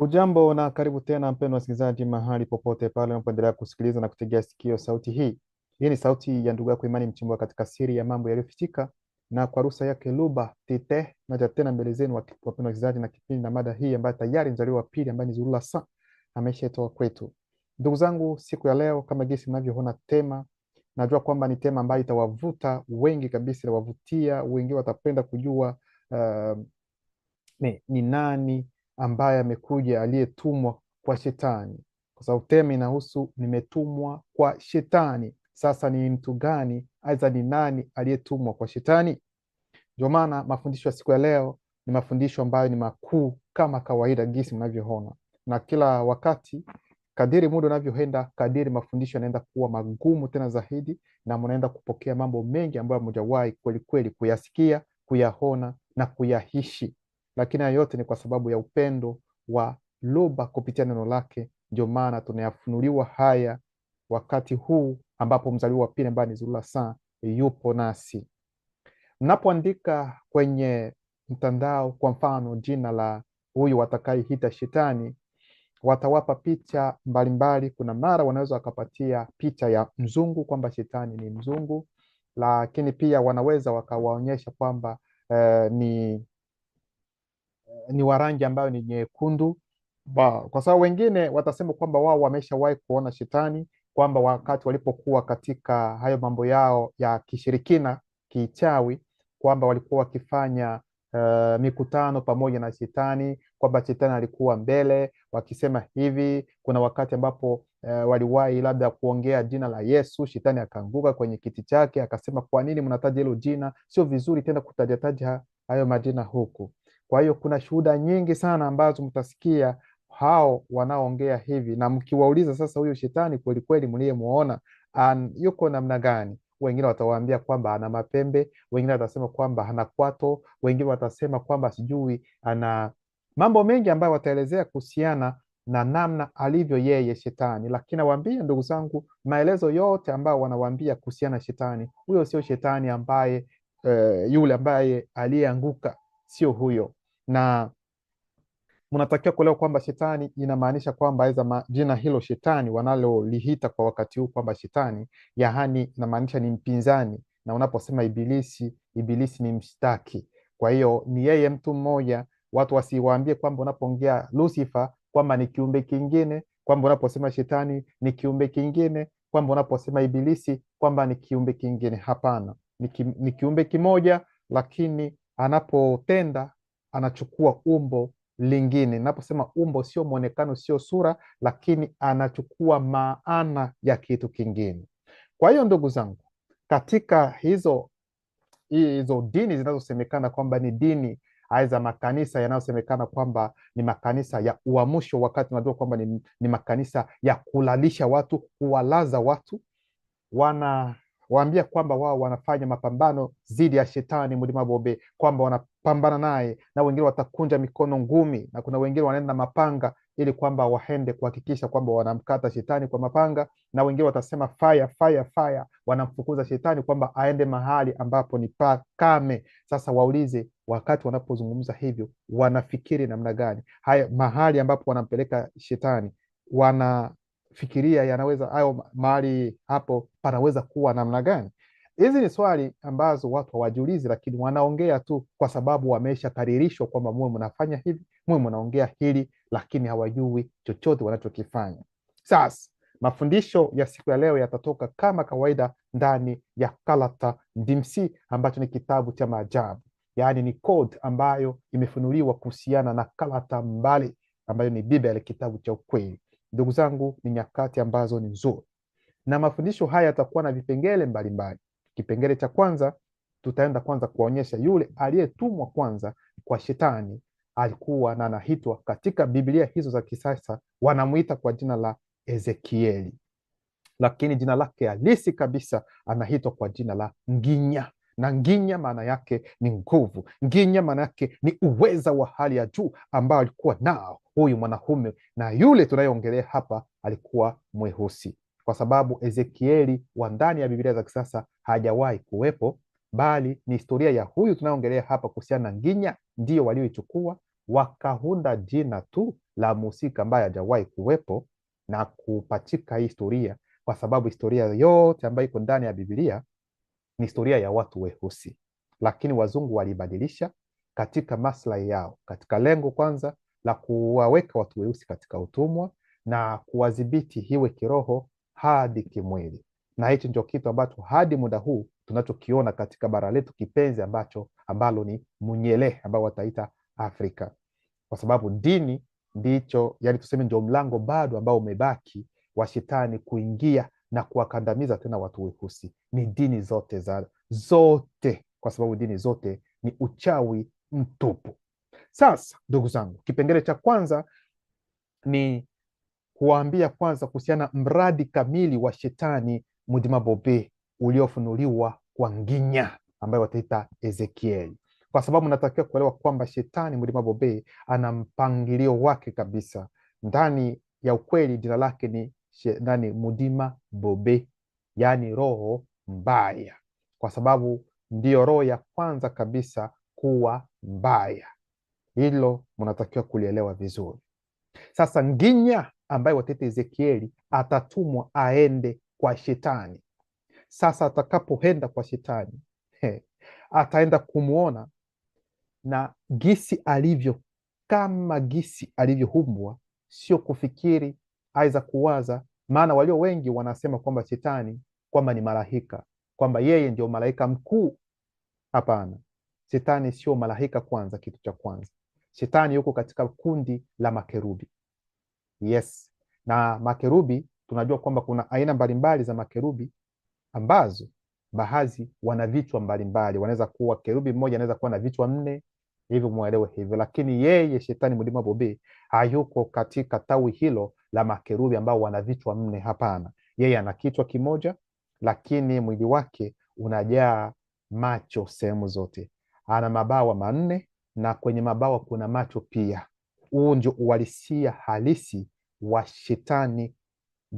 Hujambo na karibu tena mpendwa msikilizaji, mahali popote pale unapoendelea kusikiliza na kutegea sikio sauti hii. Hii ni sauti ya ndugu yako Imani Mchimbwa katika siri ya mambo yaliyofichika, na kwa ruhusa yake Luba Tite naja tena mbele zenu wapendwa wasikilizaji, na kipindi na mada hii ambayo tayari mzaliwa wa pili ambaye ni Zulula Sa ameshatoa kwetu. Ndugu zangu, siku ya leo kama jinsi mnavyoona tema, najua kwamba ni tema ambayo itawavuta wengi kabisa, itawavutia wengi, watapenda kujua uh, ni nani ambaye amekuja aliyetumwa kwa shetani, kwa sababu tema inahusu nimetumwa kwa shetani. Sasa ni mtu gani, aidha ni nani aliyetumwa kwa shetani? Ndio maana mafundisho ya siku ya leo ni mafundisho ambayo ni makuu kama kawaida gisi mnavyoona, na kila wakati kadiri muda unavyoenda, kadiri mafundisho yanaenda kuwa magumu tena zaidi, na mnaenda kupokea mambo mengi ambayo hamjawahi kweli kweli kuyasikia, kuyaona na kuyaishi. Lakini hayo yote ni kwa sababu ya upendo wa Luba kupitia neno lake. Ndio maana tunayafunuliwa haya wakati huu ambapo mzaliwa wa pili ambaye ni Zulula Sa yupo nasi. Mnapoandika kwenye mtandao, kwa mfano jina la huyu watakayeita shetani, watawapa picha mbalimbali. Kuna mara wanaweza wakapatia picha ya mzungu kwamba shetani ni mzungu, lakini pia wanaweza wakawaonyesha kwamba ni wa rangi ambayo ni nyekundu, kwa sababu wengine watasema kwamba wao wameshawahi kuona shetani, kwamba wakati walipokuwa katika hayo mambo yao ya kishirikina kichawi, kwamba walikuwa wakifanya mikutano pamoja na shetani, kwamba shetani alikuwa mbele wakisema hivi. Kuna wakati ambapo waliwahi labda kuongea jina la Yesu, shetani akaanguka kwenye kiti chake akasema, kwa nini mnataja hilo jina? Sio vizuri tena kutajataja hayo majina huku. Kwa hiyo kuna shuhuda nyingi sana ambazo mtasikia hao wanaoongea hivi, na mkiwauliza sasa, huyo shetani kweli kweli mliyemuona yuko namna gani? Wengine watawaambia kwamba ana mapembe, wengine watasema kwamba ana kwato, wengine watasema kwamba sijui ana mambo mengi ambayo wataelezea kuhusiana na namna alivyo yeye shetani. Lakini nawaambia ndugu zangu, maelezo yote ambayo wanawaambia kuhusiana na shetani, huyo sio shetani ambaye yule ambaye aliyeanguka, sio huyo. Na mnatakiwa kuelewa kwamba shetani inamaanisha kwamba aidha jina hilo shetani wanalolihita kwa wakati huu kwamba shetani, yaani inamaanisha ni mpinzani, na unaposema ibilisi, ibilisi ni mshtaki. Kwa hiyo ni yeye mtu mmoja. Watu wasiwaambie kwamba unapoongea Lucifer kwamba ni kiumbe kingine, kwamba unaposema shetani ni kiumbe kingine, kwamba unaposema ibilisi kwamba ni kiumbe kingine. Hapana, ni kiumbe kimoja, lakini anapotenda anachukua umbo lingine. Naposema umbo, sio mwonekano, sio sura, lakini anachukua maana ya kitu kingine. Kwa hiyo ndugu zangu, katika hizo dini zinazosemekana kwamba ni dini aidha makanisa yanayosemekana kwamba ni makanisa ya uamsho, wakati unajua kwamba ni makanisa ya kulalisha watu, kuwalaza watu, wanawaambia kwamba wao wanafanya mapambano dhidi ya shetani mlima Bobe, kwamba wanapambana naye, na wengine watakunja mikono ngumi, na kuna wengine wanaenda mapanga ili kwamba waende kuhakikisha kwamba wanamkata shetani kwa mapanga, na wengine watasema fire fire fire, wanamfukuza shetani kwamba aende mahali ambapo ni pakame. Sasa waulize, wakati wanapozungumza hivyo wanafikiri namna gani? Haya mahali ambapo wanampeleka shetani wanafikiria yanaweza hayo mahali hapo panaweza kuwa namna gani? Hizi ni swali ambazo watu hawajiulizi, lakini wanaongea tu kwa sababu wamesha karirishwa kwamba muwe mnafanya hivi, muwe mnaongea hili, lakini hawajui chochote wanachokifanya. Sasa mafundisho ya siku ya leo yatatoka kama kawaida ndani ya Kalata Ndimsi, ambacho ni kitabu cha maajabu, yaani ni code ambayo imefunuliwa kuhusiana na Kalata Mbali, ambayo ni Biblia, kitabu cha ukweli. Ndugu zangu, ni nyakati ambazo ni nzuri, na mafundisho haya yatakuwa na vipengele mbalimbali. Kipengele cha kwanza, tutaenda kwanza kuonyesha yule aliyetumwa kwanza kwa shetani alikuwa na anaitwa katika Biblia hizo za kisasa wanamuita kwa jina la Ezekieli, lakini jina lake halisi kabisa anaitwa kwa jina la Nginya. Na Nginya maana yake ni nguvu. Nginya maana yake ni uweza wa hali ya juu ambao alikuwa nao huyu mwanaume, na yule tunayeongelea hapa alikuwa mweusi, kwa sababu Ezekieli wa ndani ya Biblia za kisasa hajawahi kuwepo, bali ni historia ya huyu tunayeongelea hapa kuhusiana na Nginya, ndio walioichukua wakahunda jina tu la mhusika ambaye hajawahi kuwepo na kupachika hii historia, kwa sababu historia yote ambayo iko ndani ya Biblia ni historia ya watu weusi, lakini wazungu walibadilisha katika maslahi yao, katika lengo kwanza la kuwaweka watu weusi katika utumwa na kuwadhibiti iwe kiroho hadi kimwili. Na hicho ndio kitu ambacho hadi muda huu tunachokiona katika bara letu kipenzi ambalo ni Munyele ambao wataita Afrika, kwa sababu dini ndicho, yani tuseme ndio mlango bado ambao umebaki wa shetani kuingia na kuwakandamiza tena watu weusi. Ni dini zote, kwa sababu dini zote ni uchawi mtupu. Sasa ndugu zangu, kipengele cha kwanza ni kuwaambia kwanza kuhusiana mradi kamili wa shetani Mudima Bobe uliofunuliwa kwa Nginya ambayo wataita Ezekieli, kwa sababu natakiwa kuelewa kwamba shetani Mudima Bobe ana mpangilio wake kabisa. Ndani ya ukweli jina lake ni Mudima Bobe, yaani roho mbaya, kwa sababu ndiyo roho ya kwanza kabisa kuwa mbaya. Hilo mnatakiwa kulielewa vizuri. Sasa Nginya ambaye wataita Ezekieli atatumwa aende kwa shetani. Sasa atakapoenda kwa shetani, ataenda kumwona na gisi alivyo, kama gisi alivyoumbwa, sio kufikiri aiza kuwaza. Maana walio wengi wanasema kwamba shetani kwamba ni malaika, kwamba yeye ndio malaika mkuu. Hapana, shetani sio malaika. Kwanza, kitu cha kwanza, shetani yuko katika kundi la makerubi. Yes, na makerubi tunajua kwamba kuna aina mbalimbali za makerubi ambazo baadhi wana vichwa mbalimbali. Wanaweza kuwa kerubi mmoja anaweza kuwa na vichwa 4, hivyo muelewe hivyo. Lakini yeye shetani Mudima Bobe hayuko katika tawi hilo la makerubi ambao wana vichwa 4. Hapana, yeye ana kichwa kimoja, lakini mwili wake unajaa macho sehemu zote. Ana mabawa 4 na kwenye mabawa kuna macho pia. Huu ndio uhalisia halisi wa shetani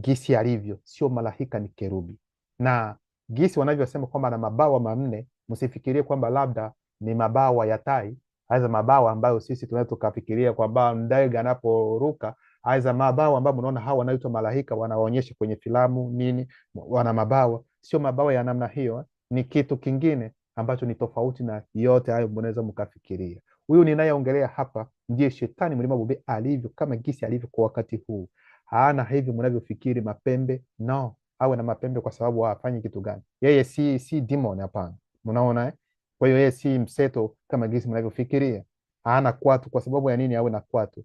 gisi alivyo, sio malaika, ni kerubi. Na gisi wanavyosema kwamba na mabawa 4, msifikirie kwamba labda ni mabawa ya tai, aiza mabawa ambayo sisi tunaweza tukafikiria kwamba ndege anaporuka, aiza mabawa ambayo mnaona hawa wanaitwa malaika wanaonyesha kwenye filamu nini, wana mabawa. Sio mabawa ya namna hiyo, ni kitu kingine ambacho ni tofauti na yote hayo mnaweza mkafikiria. Huyu ninayeongelea hapa ndiye shetani Mudima Bobe alivyo, kama gisi alivyo kwa wakati huu. Haana hivi mnavyofikiri mapembe, no. Awe na mapembe kwa sababu hafanyi kitu gani? Yeye si demon, hapana. Mnaona Kwa hiyo yeye si mseto kama gisi mnavyofikiria. Haana kwatu. Kwa sababu ya nini awe na kwatu?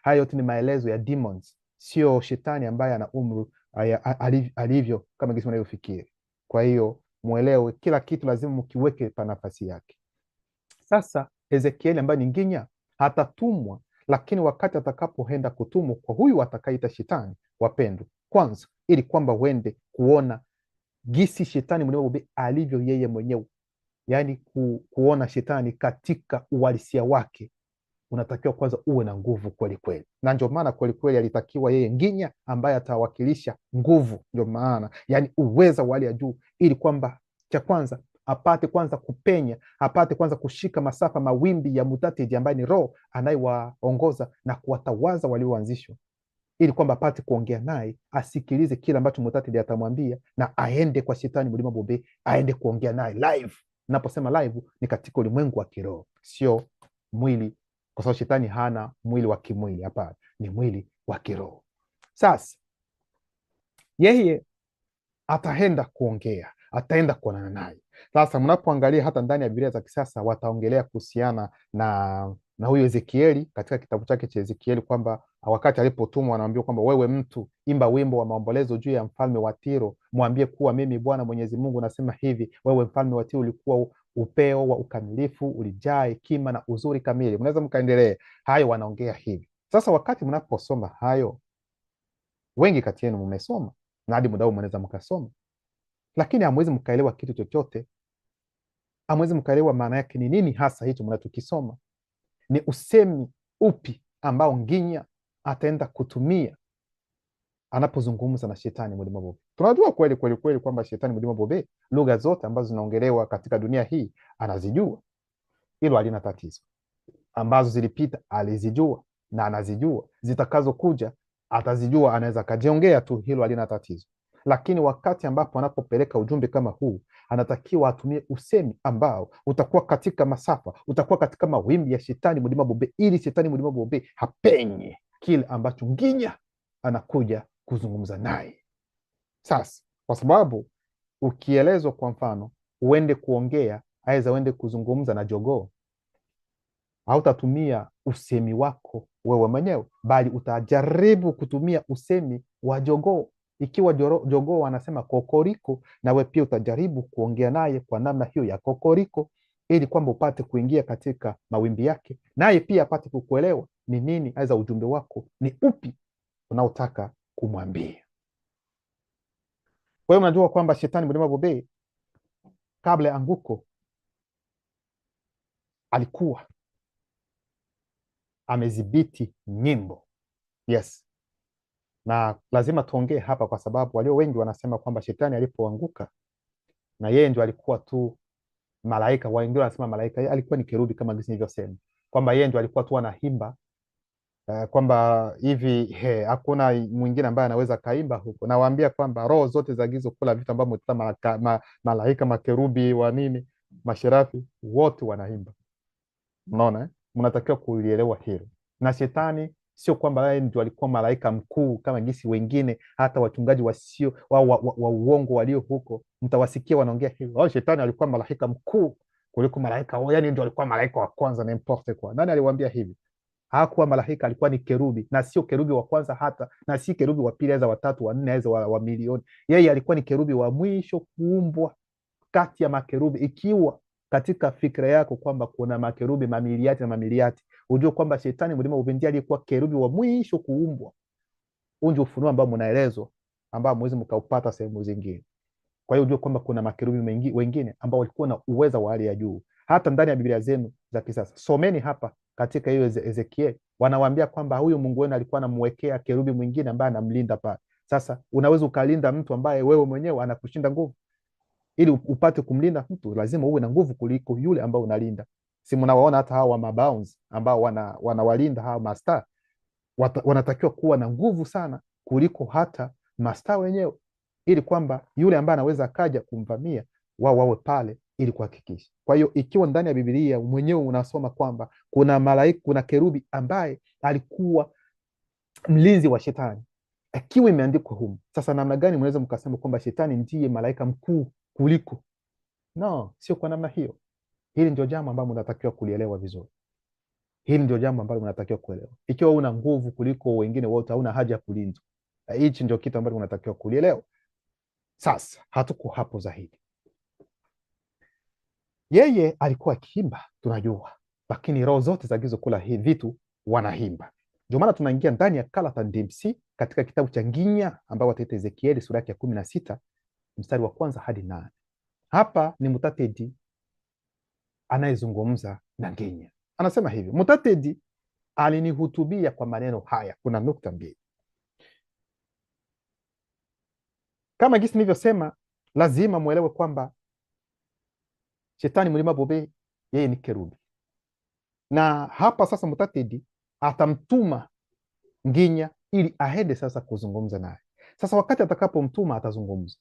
Haya yote ni maelezo ya demons, sio shetani ambaye ana umri alivyo kama gisi mnavyofikiri. Kwa hiyo muelewe, kila kitu lazima mkiweke pa nafasi yake. Sasa Ezekieli ambaye ni Nginya hatatumwa, lakini wakati atakapoenda kutumwa kwa huyu atakaita shetani, wapendwa, kwanza ili kwamba wende kuona gisi shetani Mudima Bobe alivyo yeye mwenyewe, yaani kuona shetani katika uhalisia wake, unatakiwa kwanza uwe na nguvu kweli kweli. Na ndio maana kweli kweli alitakiwa yeye Nginya ambaye atawakilisha nguvu, ndio maana yaani uweza wa hali ya juu, ili kwamba cha kwanza apate kwanza kupenya, apate kwanza kushika masafa mawimbi ya Mutatiji ambaye ni roho anayewaongoza na kuwatawaza walioanzishwa, ili kwamba apate kuongea naye, asikilize kile ambacho Mutatiji atamwambia, na aende kwa shetani Mudima Bobe, aende kuongea naye live. Naposema live ni katika ulimwengu wa kiroho, sio mwili, kwa sababu shetani hana mwili wa kimwili. Hapana, ni mwili wa kiroho. Sasa yeye ataenda kuongea, ataenda kuonana naye. Sasa mnapoangalia hata ndani ya Biblia za kisasa wataongelea kuhusiana na huyo Ezekieli katika kitabu chake cha Ezekieli, kwamba wakati alipotumwa anaambiwa kwamba wewe mtu, imba wimbo wa maombolezo juu ya mfalme wa Tiro, mwambie kuwa mimi Bwana Mwenyezi Mungu nasema hivi, wewe mfalme wa Tiro ulikuwa upeo wa ukamilifu, ulijaa hekima na uzuri kamili. Mnaweza mkaendelee. Hayo wanaongea hivi. Sasa wakati mnaposoma hayo, wengi kati yenu mmesoma na hadi muda huu mnaweza mkasoma, lakini hamwezi mkaelewa kitu chochote. Hamwezi mkaelewa maana yake ni nini hasa hicho mnachokisoma. Ni usemi upi ambao Nginya ataenda kutumia anapozungumza na shetani Mudima Bobe? Tunajua kweli kweli kweli kwamba shetani Mudima Bobe lugha zote ambazo zinaongelewa katika dunia hii anazijua. Hilo halina tatizo. ambazo zilipita alizijua na anazijua, zitakazokuja atazijua, anaweza akajiongea tu, hilo halina tatizo. Lakini wakati ambapo anapopeleka ujumbe kama huu, anatakiwa atumie usemi ambao utakuwa katika masafa, utakuwa katika mawimbi ya shetani Mulima Bobe, ili shetani Mulima Bobe hapenye kile ambacho Nginya anakuja kuzungumza naye. Sasa kwa sababu ukielezwa kwa mfano uende kuongea, aweza uende kuzungumza na jogoo, hautatumia usemi wako wewe mwenyewe, bali utajaribu kutumia usemi wa jogoo. Ikiwa jogoo anasema kokoriko, na we pia utajaribu kuongea naye kwa namna hiyo ya kokoriko, ili kwamba upate kuingia katika mawimbi yake, naye pia apate kukuelewa ni nini, aidha ujumbe wako ni upi unaotaka kumwambia. Kwa hiyo mnajua kwamba shetani Mulima Bobe kabla ya anguko alikuwa amedhibiti nyimbo. Yes. Na lazima tuongee hapa, kwa sababu walio wengi wanasema kwamba shetani alipoanguka na yeye ndio alikuwa tu malaika, wengine wanasema malaika, alikuwa ni kerubi kama jinsi nilivyosema, kwamba yeye ndio alikuwa tu anaimba, kwamba hivi hakuna mwingine ambaye anaweza kaimba huko. Nawaambia kwamba roho zote za gizo kula vitu ambavyo malaika, makerubi wa nini, masherafi, wote wanaimba. Unaona, mnatakiwa kulielewa hilo. Na shetani sio kwamba yeye ndio alikuwa malaika mkuu kama jinsi wengine, hata wachungaji wasio wa uongo walio huko mtawasikia wanaongea hivyo, shetani alikuwa malaika mkuu kuliko malaika, yani ndio alikuwa malaika wa kwanza na importe kwa. Nani aliwaambia hivi? Hakuwa malaika, alikuwa ni kerubi, na sio kerubi wa kwanza hata, na si kerubi wa pili, aidha watatu, wa nne, aidha wa milioni. Yeye alikuwa ni kerubi wa mwisho kuumbwa kati ya makerubi. Ikiwa katika fikra yako kwamba kuna makerubi mamiliati na mamiliati, ujue kwamba shetani Mulima Bobe ndiye aliyekuwa kerubi wa mwisho kuumbwa. Huu ndio ufunuo ambao mnaelezwa, ambao mwezi mkaupata sehemu zingine. Kwa hiyo ujue kwamba kuna makerubi wengine ambao walikuwa na uweza wa hali ya juu. Hata ndani ya Biblia zenu za kisasa, someni hapa katika hiyo Ezekiel, wanawaambia kwamba huyu Mungu wenu alikuwa anamwekea kerubi mwingine ambaye anamlinda pale. Sasa unaweza ukalinda mtu ambaye wewe mwenyewe anakushinda nguvu? Ili upate kumlinda mtu lazima uwe na nguvu kuliko yule ambao unalinda. Si mnawaona hata hawa mabounce ambao wanawalinda hawa mastaa, wanatakiwa kuwa na nguvu sana kuliko hata mastaa wenyewe, ili kwamba yule ambaye anaweza akaja kumvamia wao wawe pale ili kuhakikisha. Kwa hiyo ikiwa ndani ya Biblia mwenyewe unasoma kwamba kuna malaika, kuna kerubi ambaye alikuwa mlinzi wa shetani, akiwa imeandikwa humu, sasa namna gani mnaweza mkasema kwamba shetani ndiye malaika mkuu kuliko? No, sio kwa namna hiyo. Hili ndio jambo ambalo mnatakiwa kulielewa vizuri. Hili ndio jambo ambalo mnatakiwa kuelewa. Ikiwa una nguvu kuliko wengine wote, hauna haja ya kulindwa. Hichi ndio kitu ambacho mnatakiwa kulielewa. Sasa hatuko hapo zaidi. Yeye alikuwa akiimba, tunajua, lakini roho zote za gizo kula hii vitu wanaimba. Ndio maana tunaingia ndani ya Kalata Ndimsi katika kitabu cha Nginya ambao wataita Ezekieli sura yake ya 16 mstari wa 1 hadi 8. Hapa ni Mutatedi anayezungumza na Nginya. Anasema hivi: Mutatedi alinihutubia kwa maneno haya. Kuna nukta mbili. Kama jinsi nilivyosema, lazima muelewe kwamba shetani Mulima Bobe yeye ni kerubi, na hapa sasa Mutatedi atamtuma Nginya ili aende sasa kuzungumza naye. Sasa wakati atakapomtuma atazungumza,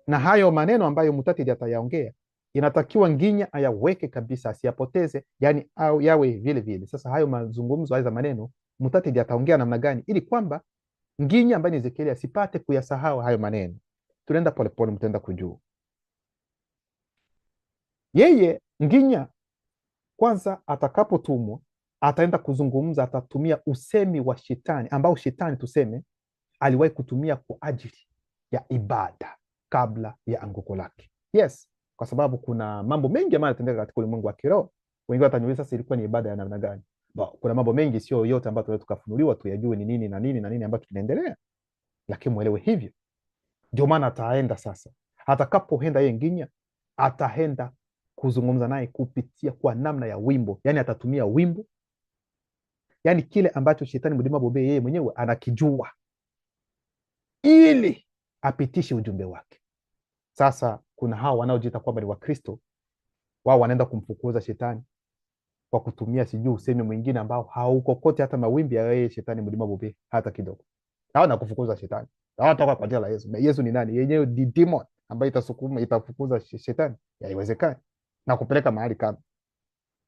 na hayo maneno ambayo Mutatedi atayaongea inatakiwa Nginya ayaweke kabisa, asiyapoteze, yani au yawe vile vile. Sasa hayo mazungumzo, haya maneno Mutatedi ataongea namna gani ili kwamba Nginya ambaye ni Ezekieli asipate kuyasahau hayo maneno? Tunaenda polepole, mtaenda kujua. Yeye Nginya kwanza atakapotumwa ataenda kuzungumza, atatumia usemi wa shetani ambao shetani tuseme aliwahi kutumia kwa ajili ya ibada kabla ya anguko lake. Yes, kwa sababu kuna mambo mengi ambayo yanatendeka katika ulimwengu wa kiroho. Wengine wataniuliza sasa ilikuwa ni ibada ya namna gani? Kuna mambo mengi, sio yote ambayo tunaweza tukafunuliwa tuyajue ni nini na nini na nini ambacho kinaendelea, lakini muelewe hivyo. Ndio maana ataenda sasa, atakapoenda yeye Nginya ataenda kuzungumza naye kupitia kwa namna ya wimbo, yani atatumia wimbo, yani kile ambacho shetani Mulima Bobe yeye mwenyewe anakijua, ili apitishe ujumbe wake. Sasa kuna hao wanaojiita kwamba ni Wakristo, wao wanaenda kumfukuza shetani, kwa kutumia sijui usemi mwingine ambao haukokote hata mawimbi ya yeye shetani mlima bobe hata kidogo. Hawana kufukuza shetani. Hawatoka kwa jina la Yesu. Yesu ni nani? Yenyewe ni demon ambayo itafukuza shetani. Haiwezekani. Na kupeleka mahali kama.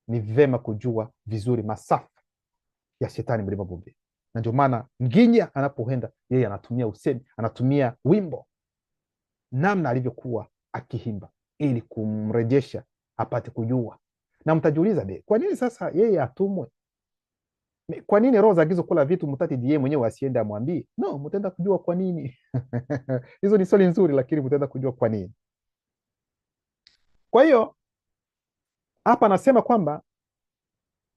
Ni vema kujua vizuri masafa ya shetani mlima bobe. Na ndio maana Nginya anapoenda yeye anatumia usemi, anatumia wimbo namna alivyokuwa akihimba ili kumrejesha apate kujua. Na mtajiuliza, kwa nini sasa yeye atumwe? Kwa nini roho za gizo kula vitu mtati ndiye mwenyewe asiende amwambie? No, mtaenda kujua kwa nini. Hizo ni swali nzuri, lakini mtaenda kujua kwa nini. Kwa hiyo hapa anasema kwamba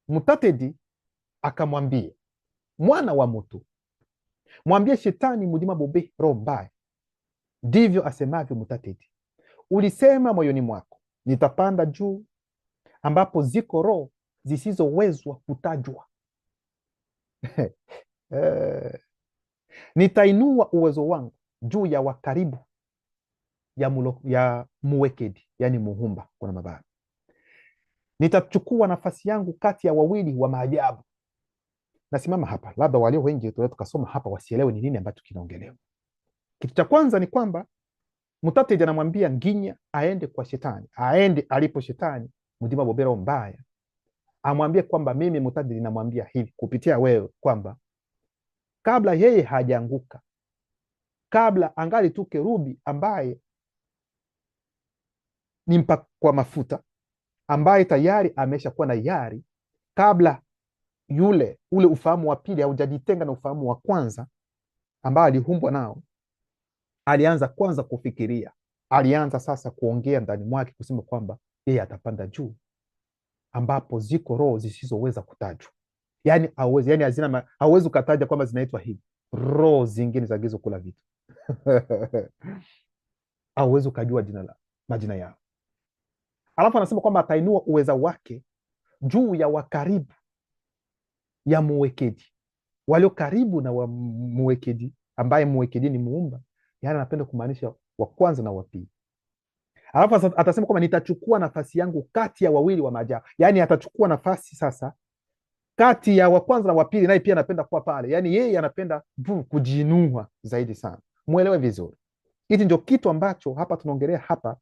Mutatedi akamwambia, mwana wa mtu, mwambie shetani mlima bobe roho mbaya, ndivyo asemavyo Mutatedi. Ulisema moyoni mwako, nitapanda juu ambapo ziko roho zisizowezwa kutajwa. Nitainua uwezo wangu juu ya wakaribu ya muwekedi, yani muhumba kuna mabaya. Nitachukua nafasi yangu kati ya wawili wa maajabu. Nasimama hapa, labda walio wengi tukasoma hapa wasielewe ni nini ambacho kinaongelewa. Kitu cha kwanza ni kwamba Mutatedi anamwambia Nginya aende kwa shetani, aende alipo shetani mlima bobero mbaya, amwambie kwamba mimi Mutatedi namwambia hivi kupitia wewe kwamba kabla yeye hajaanguka, kabla angali tu kerubi ambaye ni mpakwa mafuta, ambaye tayari amesha kuwa na yari, kabla ule ufahamu wa pili haujajitenga na ufahamu wa kwanza ambao alihumbwa nao, alianza kwanza kufikiria, alianza sasa kuongea ndani mwake kusema kwamba yeye atapanda juu ambapo ziko roho zisizoweza kutajwa. Yani hauwezi ukataja kwamba zinaitwa hivi roho zingine za gizo kula vitu. Hauwezi ukajua majina yao. Alafu anasema kwamba atainua uweza wake juu ya wakaribu ya muwekedi, walio karibu na wa muwekedi, ambaye muwekedi ni muumba, yani anapenda kumaanisha wa kwanza na wa pili. Alafu atasema kwamba nitachukua nafasi yangu kati ya wawili wa maajabu, yani atachukua nafasi sasa kati ya wa kwanza na wa pili, naye pia anapenda kuwa pale. Yani yeye anapenda kujiinua zaidi sana. Muelewe vizuri, hiki ndio kitu ambacho hapa tunaongelea hapa,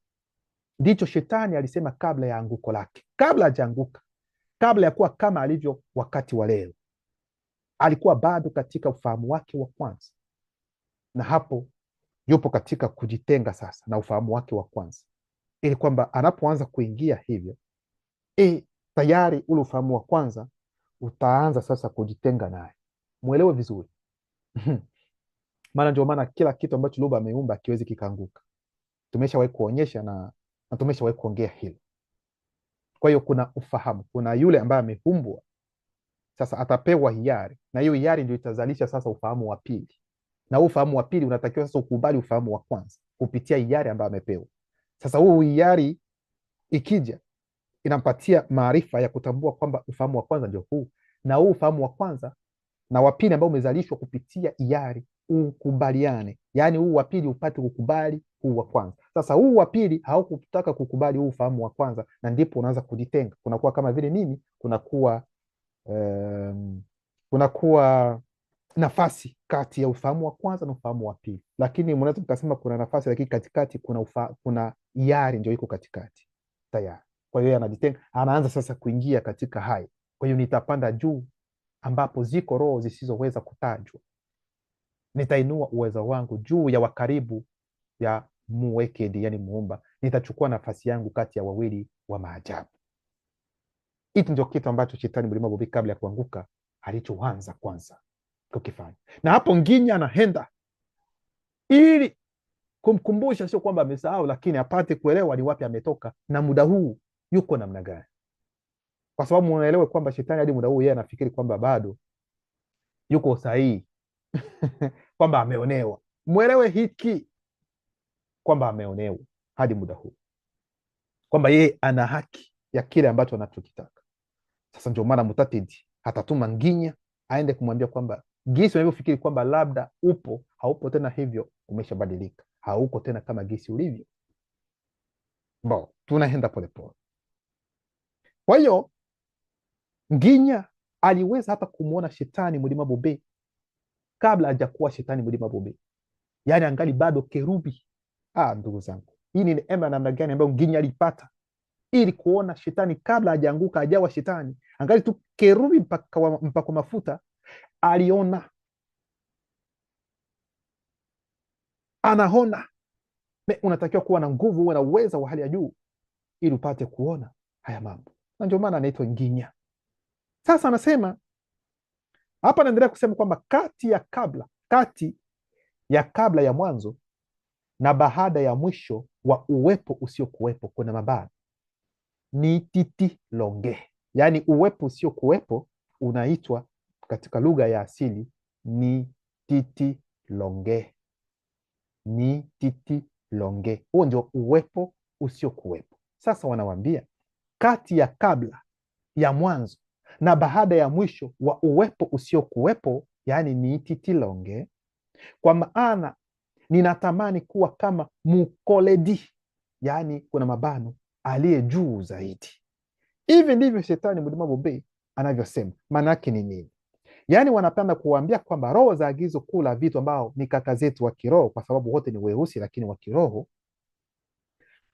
ndicho shetani alisema kabla ya anguko lake, kabla hajaanguka, kabla ya kuwa kama alivyo wakati wa leo, alikuwa bado katika ufahamu wake wa kwanza, na hapo yupo katika kujitenga sasa na ufahamu wake wa kwanza, ili kwamba anapoanza kuingia hivyo tayari ule ufahamu wa kwanza utaanza sasa kujitenga naye. Muelewe vizuri. Maana ndio maana kila kitu ambacho Luba ameumba akiwezi kikaanguka. Tumeshawahi kuonyesha na tumeshawahi kuongea hilo. Kwa hiyo kuna ufahamu, kuna yule ambaye ameumbwa sasa atapewa hiari, na hiyo hiari ndio itazalisha sasa ufahamu wa pili, na ufahamu wa pili unatakiwa sasa ukubali ufahamu wa kwanza kupitia hiari ambayo amepewa. Sasa huu hiari ikija inampatia maarifa ya kutambua kwamba ufahamu wa kwanza ndio huu, na huu ufahamu wa kwanza na wa pili ambao umezalishwa kupitia hiari ukubaliane, yani huu wa pili upate kukubali huu wa kwanza. Sasa huu wa pili haukutaka kukubali huu ufahamu wa kwanza, na ndipo unaanza kujitenga. Kunakuwa kama vile nini, kunakuwa nafasi kati ya ufahamu wa kwanza na ufahamu wa pili, lakini mnaweza mkasema kuna nafasi, lakini katikati kuna hiari ndio iko katikati tayari. Kwa hiyo anajitenga, anaanza sasa kuingia katika hai. Kwa hiyo nitapanda juu ambapo ziko roho zisizoweza kutajwa, nitainua uwezo wangu juu ya wakaribu ya muwekedi, yani muumba, nitachukua nafasi yangu kati ya wawili wa maajabu. Hiki ndio kitu ambacho shetani mlima bobi kabla ya kuanguka alichoanza kwanza kukifanya, na hapo Nginya anaenda ili kumkumbusha, sio kwamba amesahau, lakini apate kuelewa ni wapi ametoka na muda huu yuko namna gani, kwa sababu muelewe kwamba shetani hadi muda huu yeye anafikiri kwamba bado yuko sahihi. Kwamba ameonewa. Muelewe hiki kwamba ameonewa hadi muda huu, kwamba yeye ana haki ya kile ambacho anachokitaka. Sasa ndio maana Mutatedi atatuma Nginya aende kumwambia kwamba gisi unavyofikiri kwamba labda upo, haupo tena, hivyo umeshabadilika, hauko tena kama gisi ulivyo. Tunaenda polepole. Kwa hiyo Nginya aliweza hata kumwona shetani mlima Bobe kabla hajakuwa shetani mlima Bobe, yaani angali bado kerubi. Ndugu zangu, hii ni neema namna gani ambayo Nginya alipata ili kuona shetani kabla hajaanguka, hajawa shetani, angali tu kerubi mpaka mafuta. Aliona, anaona. Unatakiwa kuwa na nguvu, uwe na uweza wa hali ya juu ili upate kuona haya mambo, na ndio maana anaitwa Nginya. Sasa anasema hapa, anaendelea kusema kwamba kati ya kabla ya mwanzo na baada ya mwisho wa uwepo usiokuwepo, kuna mabano ni titi longe, yaani uwepo usiokuwepo unaitwa katika lugha ya asili ni titi longe, ni titi longe. Huo ndio uwepo usiokuwepo. Sasa wanawambia kati ya kabla ya mwanzo na baada ya mwisho wa uwepo usiokuwepo, yaani ni titi longe, kwa maana ninatamani kuwa kama Mukoledi, yaani kuna mabano aliye juu zaidi. Hivi ndivyo shetani mlima Bobe anavyosema. Maana yake ni nini? Yaani wanapenda kuambia kwamba roho za agizo kula vitu ambao ni kaka zetu wa kiroho, kwa sababu wote ni weusi lakini wa kiroho,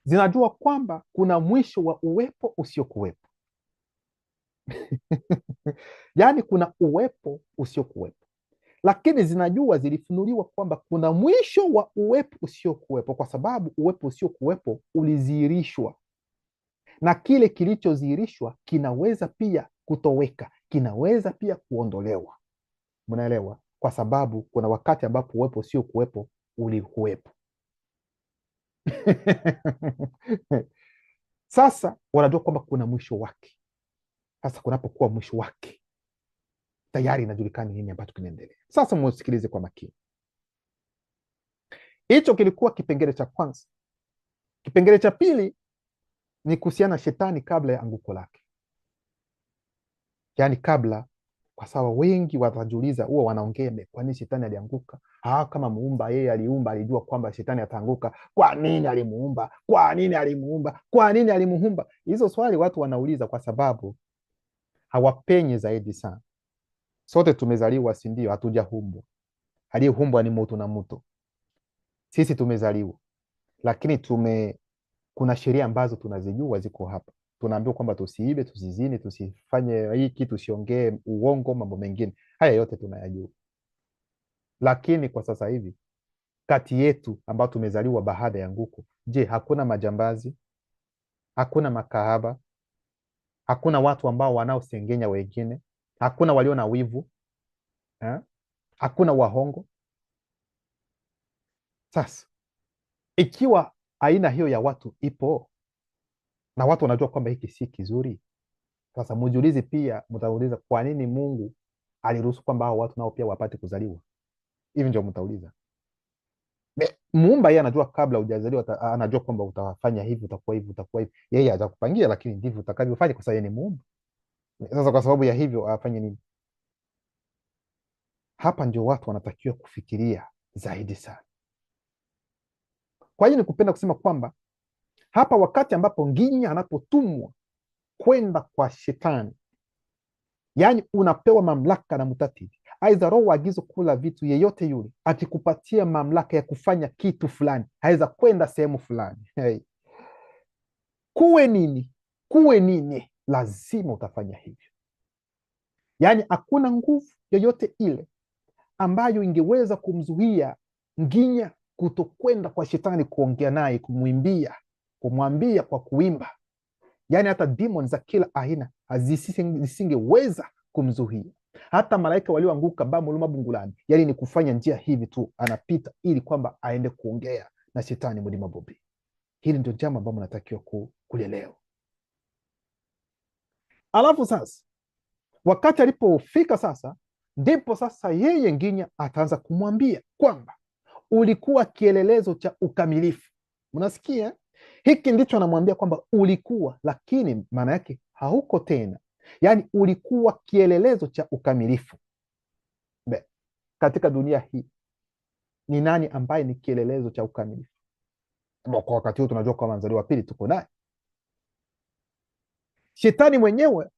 zinajua kwamba kuna mwisho wa uwepo usiokuwepo. Yaani kuna uwepo usiokuwepo, lakini zinajua, zilifunuliwa kwamba kuna mwisho wa uwepo usiokuwepo, kwa sababu uwepo usiokuwepo ulidhihirishwa, na kile kilichodhihirishwa kinaweza pia kutoweka, kinaweza pia kuondolewa. Mnaelewa? Kwa sababu kuna wakati ambapo uwepo usiokuwepo ulikuwepo. Sasa wanajua kwamba kuna mwisho wake. Sasa kunapokuwa mwisho wake, tayari inajulikana nini ambacho kinaendelea. Sasa msikilize kwa makini. Hicho kilikuwa kipengele cha kwanza. Kipengele cha pili ni kuhusiana na shetani kabla ya anguko lake, yaani kabla, kwa sababu wengi watajiuliza, huwa wanaongea, kwa nini shetani alianguka? Kama muumba, yeye aliumba, alijua kwamba shetani ataanguka. Kwa nini alimuumba? Kwa nini alimuumba? Kwa nini alimuumba? Hizo swali watu wanauliza kwa sababu hawapenyi zaidi sana. Sote tumezaliwa, si ndio? Hatujahumbwa. Aliyehumbwa ni mtu na mtu. Sisi tumezaliwa, lakini kuna sheria ambazo tunazijua ziko hapa. Tunaambiwa kwamba tusiibe, tusizini, tusifanye hiki, tusiongee uongo, mambo mengine. Haya yote tunayajua. Lakini kwa sasa hivi kati yetu ambao tumezaliwa baada ya anguko, je, hakuna majambazi? Hakuna makahaba? Hakuna watu ambao wanaosengenya wengine? Hakuna walio na wivu? Hakuna wahongo? Sasa ikiwa aina hiyo ya watu ipo na watu wanajua kwamba hiki si kizuri, sasa mujiulize pia, mtauliza kwa nini Mungu aliruhusu kwamba hao watu nao pia wapate kuzaliwa? Hivi ndio mtauliza. Muumba yeye anajua kabla hujazaliwa, anajua kwamba utafanya hivi, utakuwa hivi, utakuwa hivi. Yeye hajakupangia, lakini ndivyo utakavyofanya kwa sababu yeye ni muumba. Sasa kwa sababu ya hivyo afanye nini? Hapa ndio watu wanatakiwa kufikiria zaidi sana. Kwa hiyo nikupenda kusema kwamba hapa wakati ambapo Nginya anapotumwa kwenda kwa shetani, yaani unapewa mamlaka na Mutatiri, aidha roho agizo kula vitu, yeyote yule akikupatia mamlaka ya kufanya kitu fulani, aweza kwenda sehemu fulani, kuwe nini, lazima utafanya hivyo. Yaani hakuna nguvu yoyote ile ambayo ingeweza kumzuia Nginya kutokwenda kwa shetani, kuongea naye, kumwimbia, kumwambia kwa kuimba. Yaani hata demon za kila aina zisingeweza kumzuia. Hata malaika walioanguka bamuluma bungulani, yaani ni kufanya njia hivi tu, anapita ili kwamba aende kuongea na shetani mlima Bobe. Hili ndio jambo ambalo natakiwa kulielewa. Alafu sasa wakati alipofika sasa, ndipo sasa yeye Nginya ataanza kumwambia kwamba ulikuwa kielelezo cha ukamilifu. Mnasikia? Hiki ndicho anamwambia kwamba ulikuwa, lakini maana yake hauko tena. Yaani ulikuwa kielelezo cha ukamilifu. Katika dunia hii ni nani ambaye ni kielelezo cha ukamilifu? Kwa wakati huu tunajua kwa Mzaliwa wa Pili tuko naye. Shetani mwenyewe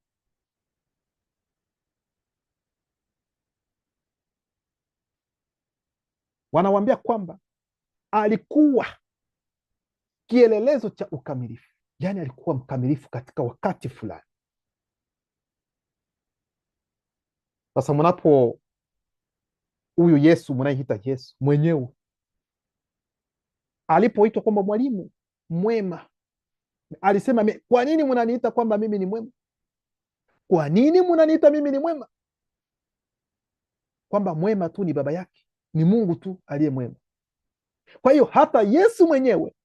Wanawambia kwamba alikuwa kielelezo cha ukamilifu, yaani alikuwa mkamilifu katika wakati fulani. Sasa mnapo huyu Yesu mnayeita Yesu mwenyewe alipoitwa kwamba mwalimu mwema, alisema kwa nini mnaniita kwamba mimi ni mwema? Kwa nini mnaniita mimi ni mwema? Kwamba mwema tu ni baba yake, ni Mungu tu aliye mwema. Kwa hiyo hata Yesu mwenyewe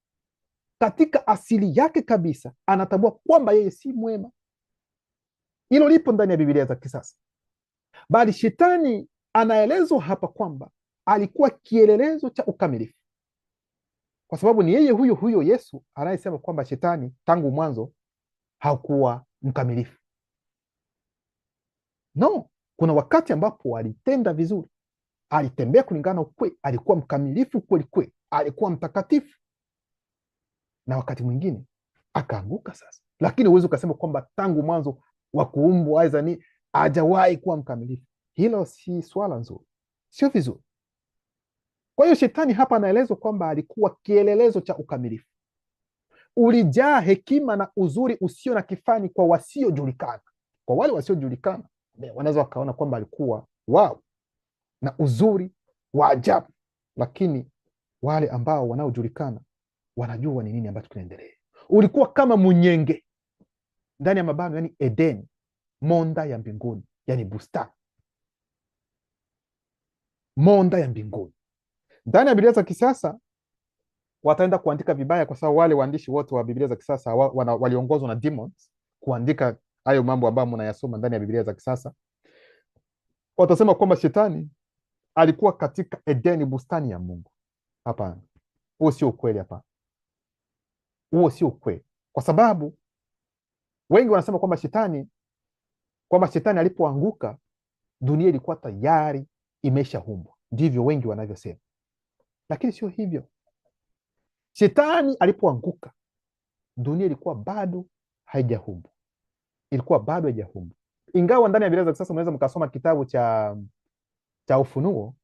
katika asili yake kabisa anatambua kwamba yeye si mwema. Hilo lipo ndani ya Biblia za kisasa, bali shetani anaelezwa hapa kwamba alikuwa kielelezo cha ukamilifu, kwa sababu ni yeye huyo huyo Yesu anayesema kwamba shetani tangu mwanzo hakuwa mkamilifu. No, kuna wakati ambapo alitenda vizuri, alitembea kulingana na ukweli, alikuwa mkamilifu kweli kweli, alikuwa mtakatifu, na wakati mwingine akaanguka. Sasa lakini huwezi ukasema kwamba tangu mwanzo wa kuumbwa aidha ni hajawahi kuwa mkamilifu. Hilo si swala nzuri, sio vizuri. Kwa hiyo shetani hapa anaelezwa kwamba alikuwa kielelezo cha ukamilifu, ulijaa hekima na uzuri usio na kifani kwa wasiojulikana. Kwa wale wasiojulikana wanaweza wakaona kwamba alikuwa wow na uzuri wa ajabu, lakini wale ambao wanaojulikana wanajua ni nini ambacho kinaendelea. Ulikuwa kama munyenge ndani ya mabano, yani Edeni, monda ya mbinguni, yani bustani, monda ya mbinguni. Ndani ya Biblia za kisasa wataenda kuandika vibaya, kwa sababu wale waandishi wote wa Biblia za kisasa waliongozwa na demons kuandika hayo mambo ambayo mnayasoma ndani ya Biblia za kisasa. Watasema kwamba shetani alikuwa katika Edeni, bustani ya Mungu. Hapana, huo sio ukweli. Hapana, huo sio ukweli, kwa sababu wengi wanasema kwamba shetani alipoanguka dunia ilikuwa tayari imeshaumbwa. Ndivyo wengi wanavyosema, lakini sio hivyo. Shetani alipoanguka dunia ilikuwa bado haijaumbwa, ilikuwa bado haijaumbwa. Ingawa ndani ya Biblia za kisasa mnaweza mkasoma kitabu cha Ufunuo,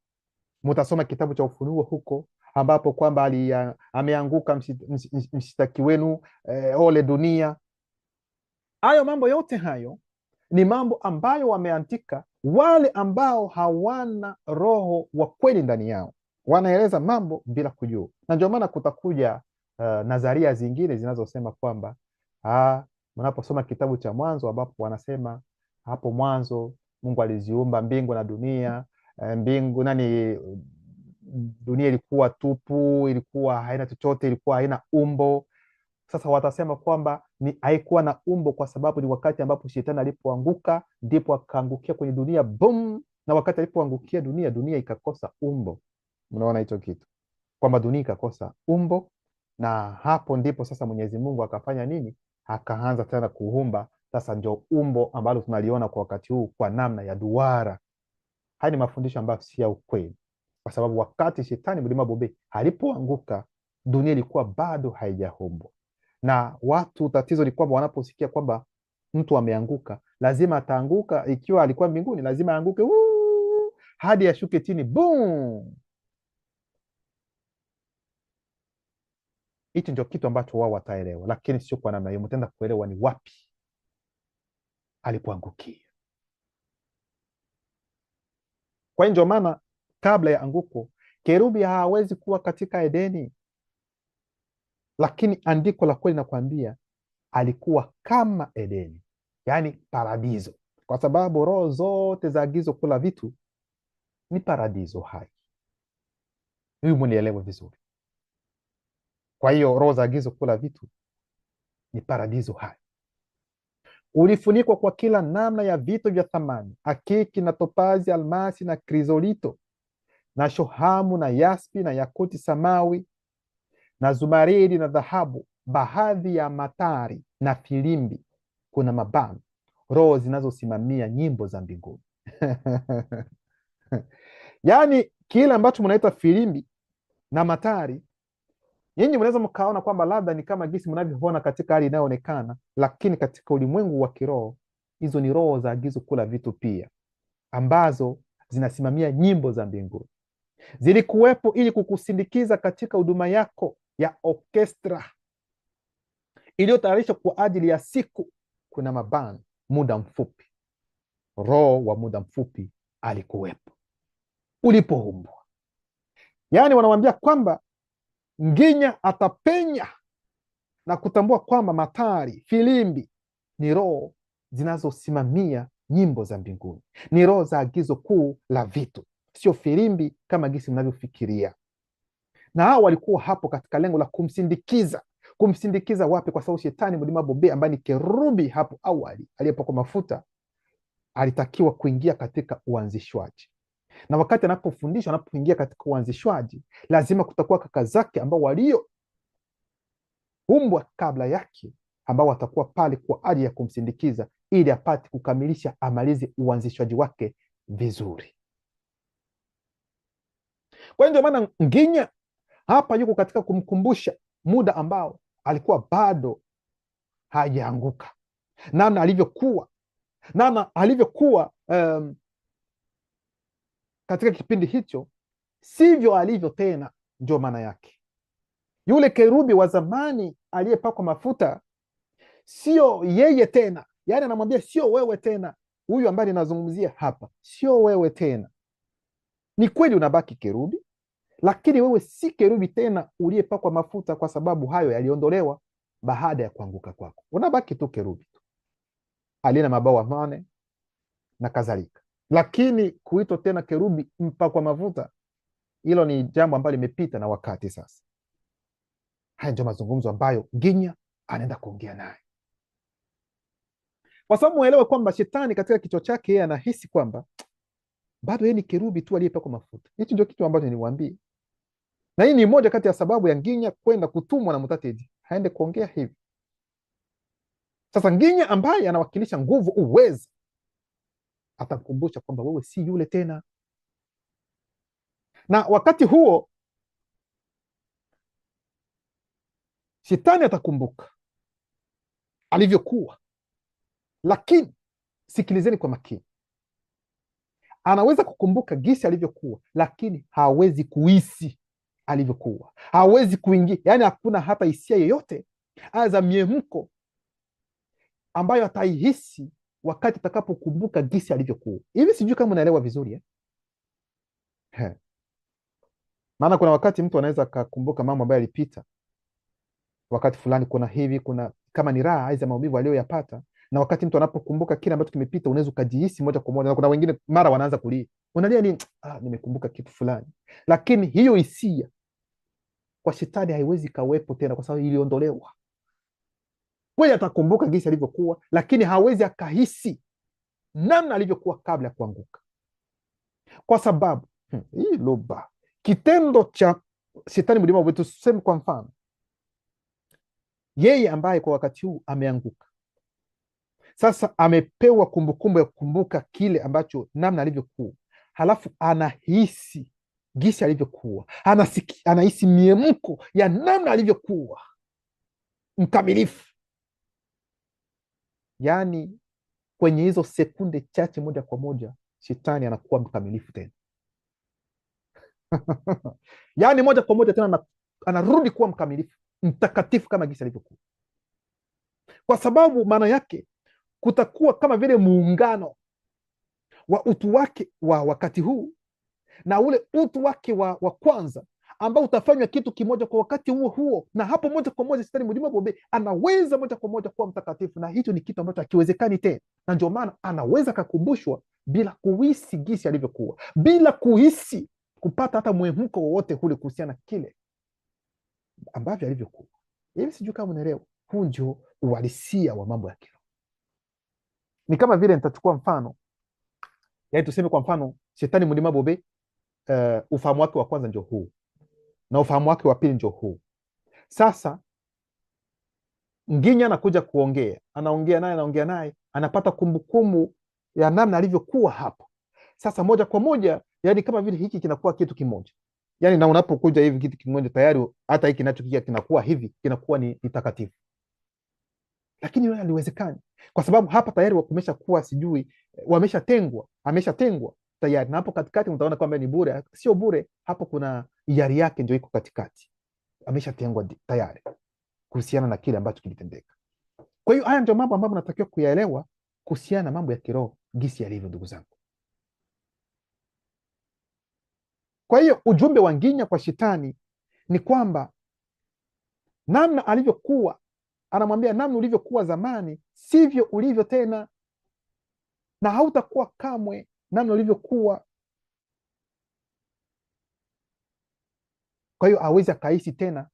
mtasoma kitabu cha Ufunuo huko ambapo kwamba ameanguka mshtaki wenu, ole dunia. Hayo mambo yote hayo ni mambo ambayo wameandika wale ambao hawana roho wa kweli ndani yao, wanaeleza mambo bila kujua. Na ndio maana kutakuja nadharia zingine zinazosema kwamba mnaposoma kitabu cha Mwanzo ambapo wanasema hapo mwanzo Mungu aliziumba mbingu na dunia. Dunia ilikuwa tupu, ilikuwa haina chochote, ilikuwa haina umbo. Sasa watasema kwamba haikuwa na umbo kwa sababu ni wakati ambapo shetani alipoanguka ndipo akaangukia kwenye dunia, boom, na wakati alipoangukia dunia ikakosa umbo. Mnaona hicho kitu, kwamba dunia ikakosa umbo, na hapo ndipo sasa Mwenyezi Mungu akafanya nini? Akaanza tena kuumba. Sasa ndio umbo ambalo tunaliona kwa wakati huu kwa namna ya duara. Haya ni mafundisho ambayo si ya ukweli, kwa sababu wakati shetani mlima Bobe alipoanguka dunia ilikuwa bado haijaumbwa. Na watu tatizo ni kwamba wanaposikia kwamba mtu ameanguka, lazima ataanguka. Ikiwa alikuwa mbinguni, lazima aanguke hadi ashuke chini, boom. Hicho ndio kitu ambacho wao wataelewa, lakini sio kwa namna hiyo. Mtaenda kuelewa ni wapi alipoangukia. Kwa hiyo ndio maana kabla ya anguko kerubi hawezi kuwa katika Edeni, lakini andiko la kweli nakwambia alikuwa kama Edeni, yaani paradiso, kwa sababu roho zote za agizo kula vitu ni paradiso hai. Huyu mnielewe vizuri. Kwa hiyo roho za agizo kula vitu ni paradiso hai. Ulifunikwa kwa kila namna ya vitu vya thamani, akiki na topazi, almasi na krizolito na shohamu na yaspi na yakuti samawi na zumaridi na dhahabu, baadhi ya matari na filimbi. Kuna mabano, roho zinazosimamia nyimbo za mbinguni. Yaani kile ambacho mnaita filimbi na matari, nyinyi mnaweza mkaona kwamba labda ni kama gisi mnavyoona katika hali inayoonekana, lakini katika ulimwengu wa kiroho hizo ni roho za agizo kula vitu pia, ambazo zinasimamia nyimbo za mbinguni. zilikuwepo ili kukusindikiza katika huduma yako ya orkestra iliyotayarishwa kwa ajili ya siku, kuna mabano, muda mfupi. Roho wa muda mfupi alikuwepo ulipoumbwa. Yaani wanamwambia kwamba Nginya atapenya na kutambua kwamba matari, filimbi ni roho zinazosimamia nyimbo za mbinguni, ni roho za agizo kuu la vitu, sio filimbi kama gisi mnavyofikiria. Na hao walikuwa hapo katika lengo la kumsindikiza. Kumsindikiza wapi? Kwa sababu shetani mlima bobe ambaye ni kerubi hapo awali aliyepakwa mafuta alitakiwa kuingia katika uanzishwaji, na wakati anapofundishwa, anapoingia katika uanzishwaji, lazima kutakuwa kaka zake ambao walioumbwa kabla yake, ambao watakuwa pale kwa ajili ya kumsindikiza ili apate kukamilisha, amalize uanzishwaji wake vizuri. Kwa hiyo ndio maana Nginya hapa yuko katika kumkumbusha muda ambao alikuwa bado hajaanguka, namna alivyokuwa katika kipindi hicho, sivyo alivyo tena. Ndio maana yake yule kerubi wa zamani aliyepakwa mafuta sio yeye tena. Yaani anamwambia sio wewe tena, huyu ambaye ninazungumzia hapa sio wewe tena. Ni kweli unabaki kerubi, lakini wewe si kerubi tena uliyepakwa mafuta, kwa sababu hayo yaliondolewa baada ya kuanguka kwako. Unabaki tu kerubi tu aliye na mabawa 8 na kadhalika, lakini kuitwa tena kerubi mpakwa mafuta, hilo ni jambo ambalo limepita na wakati sasa. Haya ndio mazungumzo ambayo Nginya anaenda kuongea naye, kwa sababu muelewe kwamba shetani katika kichwa chake yeye anahisi kwamba bado yeye ni kerubi tu aliyepakwa mafuta. Hicho ndio kitu ambacho niliwaambia, na hii ni moja kati ya sababu ya Nginya kwenda kutumwa na Mutatedi aende kuongea hivi. Sasa Nginya ambaye anawakilisha nguvu, uwezo, atakukumbusha kwamba wewe si yule tena, na wakati huo shetani atakumbuka alivyokuwa. Lakini sikilizeni kwa makini, anaweza kukumbuka gisi alivyokuwa, lakini hawezi kuhisi alivyokuwa, hawezi kuingia. Yaani hakuna hata hisia yoyote za miemko ambayo ataihisi wakati atakapokumbuka gisi alivyokuwa. Hivi sijui kama unaelewa vizuri maana kuna wakati mtu anaweza akakumbuka mambo ambayo yalipita wakati fulani, kuna hivi, kuna kama ni raha za maumivu aliyoyapata, na wakati mtu anapokumbuka kile ambacho kimepita, unaweza ukajihisi moja kwa moja. Na kuna wengine mara wanaanza kulia, unalia ni nimekumbuka kitu fulani, lakini hiyo hisia kwa shetani haiwezi kawepo tena, kwa sababu iliondolewa. Kweli atakumbuka gisi alivyokuwa, lakini hawezi akahisi namna alivyokuwa kabla ya kuanguka, kwa sababu hii loba kitendo cha shetani mlima wetu. Tuseme kwa mfano, yeye ambaye kwa wakati huu ameanguka, sasa amepewa kumbukumbu ya kukumbuka kile ambacho namna alivyokuwa, halafu anahisi gisi alivyokuwa, anahisi miemko ya namna alivyokuwa mkamilifu. Yaani kwenye hizo sekunde chache, moja kwa moja shetani anakuwa mkamilifu tena yaani moja kwa moja tena anarudi kuwa mkamilifu, mtakatifu kama gisi alivyokuwa, kwa sababu maana yake kutakuwa kama vile muungano wa utu wake wa wakati huu na ule utu wake wa kwanza, ambao utafanywa kitu kimoja kwa wakati huo huo, na hapo moja kwa moja shetani mlima bobe anaweza moja kwa moja kuwa mtakatifu, na hicho ni kitu ambacho hakiwezekani tena. Na ndio maana anaweza kakumbushwa bila kuhisi gisi alivyokuwa, bila kuhisi kupata hata mwemko wowote ule kuhusiana kile ambavyo alivyokuwa. Hivi sijui kama unaelewa. Huu ndio uhalisia wa mambo ya kiroho. Ni kama vile nitachukua mfano, yaani tuseme kwa mfano shetani mlima bobe, ufahamu wake wa kwanza ndio huu na ufahamu wake wa pili ndio huu. Sasa Nginya anakuja kuongea, anaongea naye, anapata kumbukumbu ya namna alivyokuwa hapo. Sasa moja kwa moja, yani kama vile hiki kinakuwa kitu kimoja. Yani na unapokuja hivi kitu kimoja, tayari hata hiki nacho kinakuwa hivi, kinakuwa ni takatifu. Lakini wewe haliwezekani, kwa sababu hapa tayari kumeshakuwa sijui, ameshatengwa tayari, na hapo katikati mtaona kwamba ni bure. Sio bure, hapo kuna hiari yake ndio iko katikati, ameshatengwa tayari kuhusiana na kile ambacho kilitendeka. Kwa hiyo haya ndio mambo ambayo natakiwa kuyaelewa kuhusiana na mambo ya kiroho gisi yalivyo, ndugu zangu. Kwa hiyo ujumbe wa Nginya kwa shetani ni kwamba namna alivyokuwa, anamwambia namna ulivyokuwa zamani sivyo ulivyo tena, na hautakuwa kamwe namna ulivyokuwa. Kwa hiyo hawezi akaishi tena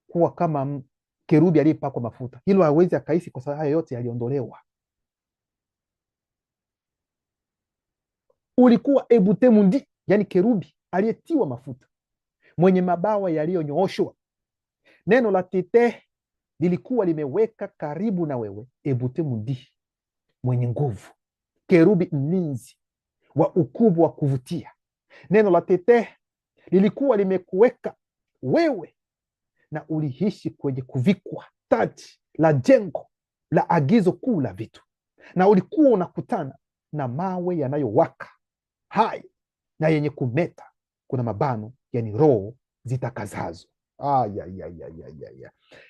kuwa kama kerubi aliyepakwa mafuta. Hilo hawezi akaishi, kwa sababu hayo yote yaliondolewa. Ulikuwa ebutemundi, yani kerubi aliyetiwa mafuta, mwenye mabawa yaliyonyooshwa. Neno la tete lilikuwa limeweka karibu na wewe, ebutemundi, mwenye nguvu, kerubi mlinzi wa ukubwa wa kuvutia. Neno la tete lilikuwa limekuweka wewe, na uliishi kwenye kuvikwa taji la jengo la agizo kuu la vitu, na ulikuwa unakutana na mawe yanayowaka hai na yenye kumeta, kuna mabano, yani roho zitakazazo.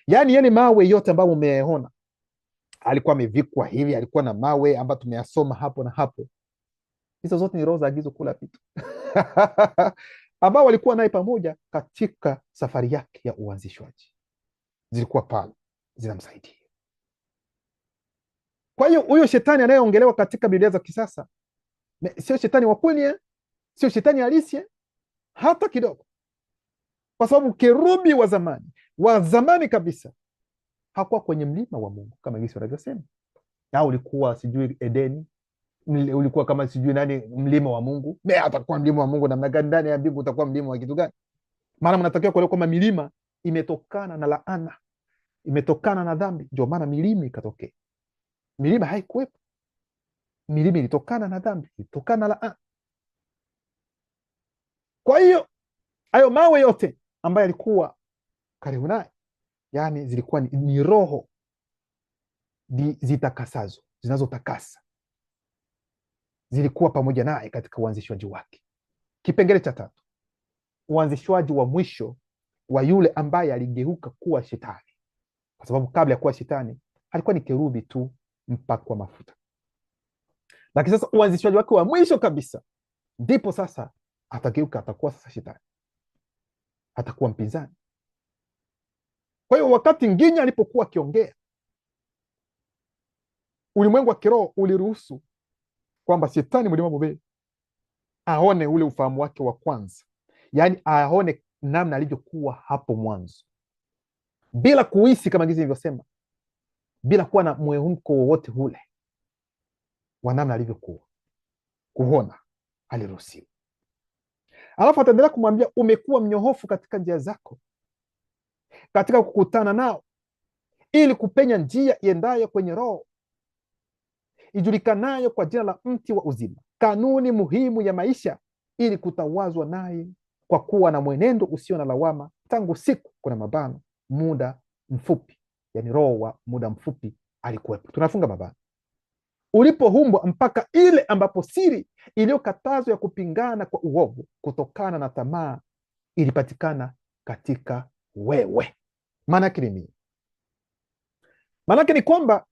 Yani mawe yote ambayo umeona alikuwa amevikwa hivi, alikuwa na mawe ambayo tumeyasoma hapo na hapo, hizo zote ni roho za agizo kuu la vitu ambao walikuwa naye pamoja katika safari yake ya uanzishwaji, zilikuwa pale zinamsaidia. Kwa hiyo huyo shetani anayeongelewa katika Biblia za kisasa sio shetani wa kweli, sio shetani halisi hata kidogo, kwa sababu kerubi wa zamani kabisa hakuwa kwenye mlima wa Mungu kama Yesu anavyosema, au ulikuwa sijui Edeni, ulikuwa kama sijui nani mlima wa Mungu. Atakuwa mlima wa Mungu namna gani? Ndani ya mbingu utakuwa mlima wa kitu gani? Maana mnatakiwa kuelewa kwamba milima imetokana na laana, imetokana na dhambi, ndio maana milima ikatokea. Milima haikuwepo, milima ilitokana na dhambi, ilitokana na laana. Kwa hiyo hayo mawe yote ambayo yalikuwa karibu naye, yani zilikuwa ni roho zitakasazo, zinazotakasa, zilikuwa pamoja naye katika uanzishwaji wake. Kipengele cha tatu, uanzishwaji wa mwisho wa yule ambaye aligeuka kuwa shetani, kwa sababu kabla ya kuwa shetani alikuwa ni kerubi tu mpakwa mafuta, lakini sasa uanzishwaji wake wa mwisho kabisa, ndipo sasa atageuka, atakuwa sasa shetani, atakuwa mpinzani. Kwa hiyo wakati Nginya alipokuwa akiongea, ulimwengu wa kiroho uliruhusu kwamba shetani mlima Babeli aone ule ufahamu wake wa kwanza, yaani aone namna alivyokuwa hapo mwanzo, bila kuhisi kama gizi nilivyosema, bila kuwa na mwehumko wowote ule wa namna alivyokuwa. Kuona aliruhusiwa. Alafu ataendelea kumwambia, umekuwa mnyohofu katika njia zako, katika kukutana nao, ili kupenya njia iendayo kwenye roho, ijulikanayo kwa jina la mti wa uzima, kanuni muhimu ya maisha, ili kutawazwa naye kwa kuwa na mwenendo usio na lawama, tangu siku, kuna mabano, muda mfupi, yani roho wa muda mfupi alikuwepo. Tunafunga mabano, ulipohumbwa mpaka ile ambapo siri iliyokatazwa ya kupingana kwa uovu kutokana na tamaa ilipatikana katika wewe. Maanake ni nini? Maanake ni kwamba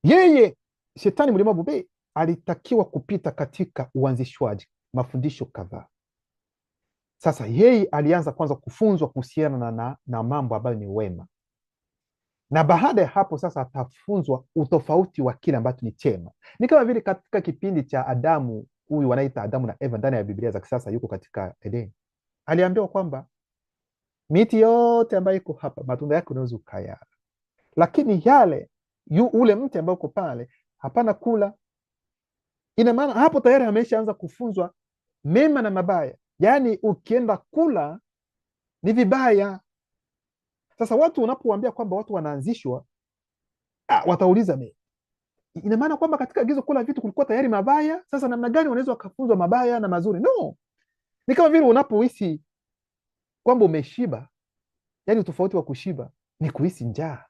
yeye shetani mlima Babeli alitakiwa kupita katika uanzishwaji mafundisho kadhaa. Sasa yeye alianza kwanza kufunzwa kuhusiana na mambo ambayo ni wema, na baada ya hapo sasa atafunzwa utofauti wa kile ambacho ni chema. Ni kama vile katika kipindi cha Adamu, huyu wanaita Adamu na Eva ndani ya Biblia za kisasa, yuko katika Edeni, aliambiwa kwamba miti yote ambayo iko hapa matunda yake unaweza ukayala, lakini ule mti ambao uko pale hapana kula. Ina maana hapo tayari ameshaanza kufunzwa mema na mabaya, yaani ukienda kula ni vibaya. Sasa watu unapowaambia kwamba watu wanaanzishwa, watauliza me, ina maana kwamba katika agizo kula vitu kulikuwa tayari mabaya, sasa namna gani wanaweza wakafunzwa mabaya na mazuri? No, ni kama vile unapohisi kwamba umeshiba, yaani utofauti wa kushiba ni kuhisi njaa.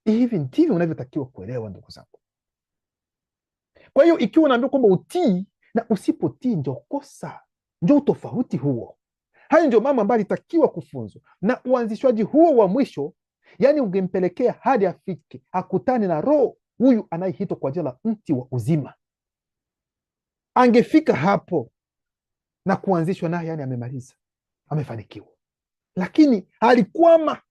Hivi ndivyo unavyotakiwa kuelewa, ndugu zangu. Kwa hiyo ikiwa unaambia kwamba utii na usipotii ndio kosa, ndio utofauti huo. Hayo ndio mama ambayo alitakiwa kufunzwa, na uanzishwaji huo wa mwisho, yani ungempelekea hadi afike akutane na roho huyu anayehitwa kwa jina la mti wa uzima. Angefika hapo na kuanzishwa naye, yani amemaliza, amefanikiwa. Lakini alikwama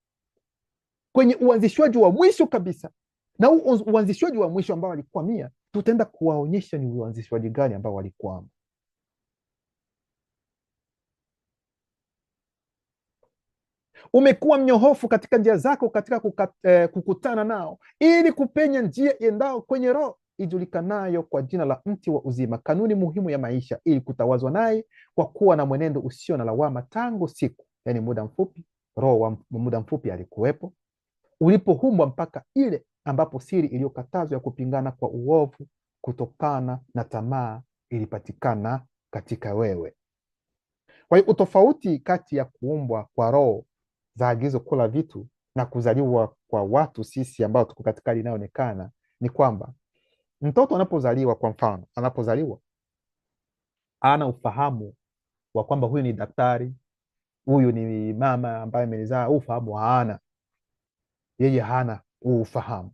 kwenye uanzishwaji wa mwisho kabisa, na huu uanzishwaji wa mwisho ambao alikwamia, tutaenda kuwaonyesha ni uanzishwaji gani ambao walikwama. Umekuwa mnyohofu katika njia zako katika kukutana nao, ili kupenya njia iendao kwenye roho ijulikanayo kwa jina la mti wa uzima, kanuni muhimu ya maisha, ili kutawazwa naye kwa kuwa na mwenendo usio na lawama tangu siku, yani muda mfupi, roho wa muda mfupi alikuwepo, ulipohumbwa mpaka ile ambapo siri iliyokatazwa ya kupingana kwa uovu kutokana na tamaa ilipatikana katika wewe. Kwa hiyo utofauti kati ya kuumbwa kwa roho za agizo kula vitu na kuzaliwa kwa watu sisi ambao tuko katika hali inayoonekana ni kwamba mtoto anapozaliwa, kwa mfano, anapozaliwa ana ufahamu wa kwamba huyu ni daktari, huyu ni mama ambaye amenizaa. Ufahamu haana, yeye hana ufahamu.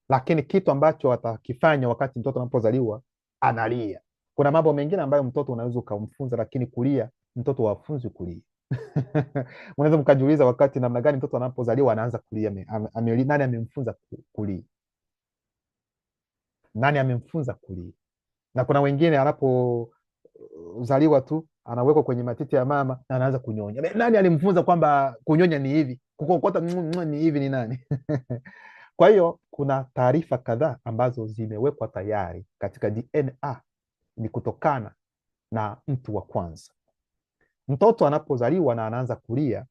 Lakini kitu ambacho atakifanya wakati mtoto anapozaliwa, analia. Kuna mambo mengine ambayo mtoto unaweza ukamfunza, lakini kulia mtoto hafunzwi kulia. Unaweza mkajiuliza wakati namna gani mtoto anapozaliwa anaanza kulia. Nani amemfunza kulia? Nani amemfunza kulia? Na kuna wengine anapozaliwa tu anawekwa kwenye matiti ya mama na anaanza kunyonya. Nani alimfunza kwamba kunyonya ni hivi, kukokota ni hivi? Ni nani? Kwa hiyo kuna taarifa kadhaa ambazo zimewekwa tayari katika DNA, ni kutokana na mtu wa kwanza. Mtoto anapozaliwa na anaanza kulia,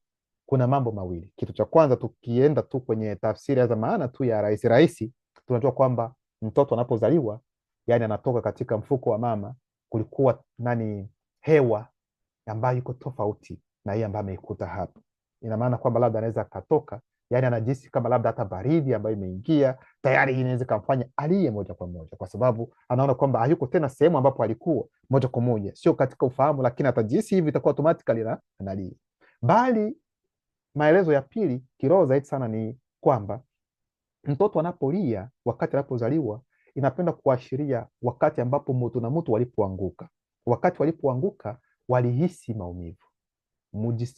kuna mambo mawili. Kitu cha kwanza, tukienda tu kwenye tafsiri za maana tu ya rahisi, tunajua kwamba mtoto anapozaliwa, yani anatoka katika mfuko wa mama, kulikuwa hewa ambayo iko tofauti na hii ambayo ameikuta hapa. Ina maana kwamba labda anaweza akatoka, yani anajisi kama labda hata baridi ambayo imeingia tayari, hii inaweza kumfanya aliye moja kwa moja, kwa sababu anaona kwamba hayuko tena sehemu ambapo alikuwa moja kwa moja, sio katika ufahamu, lakini atajisi hivi, itakuwa automatically na analia. Bali maelezo ya pili kiroho zaidi sana ni kwamba mtoto anapolia wakati anapozaliwa, inapenda kuashiria wakati ambapo mtu na mtu walipoanguka. Wakati walipoanguka walihisi maumivu.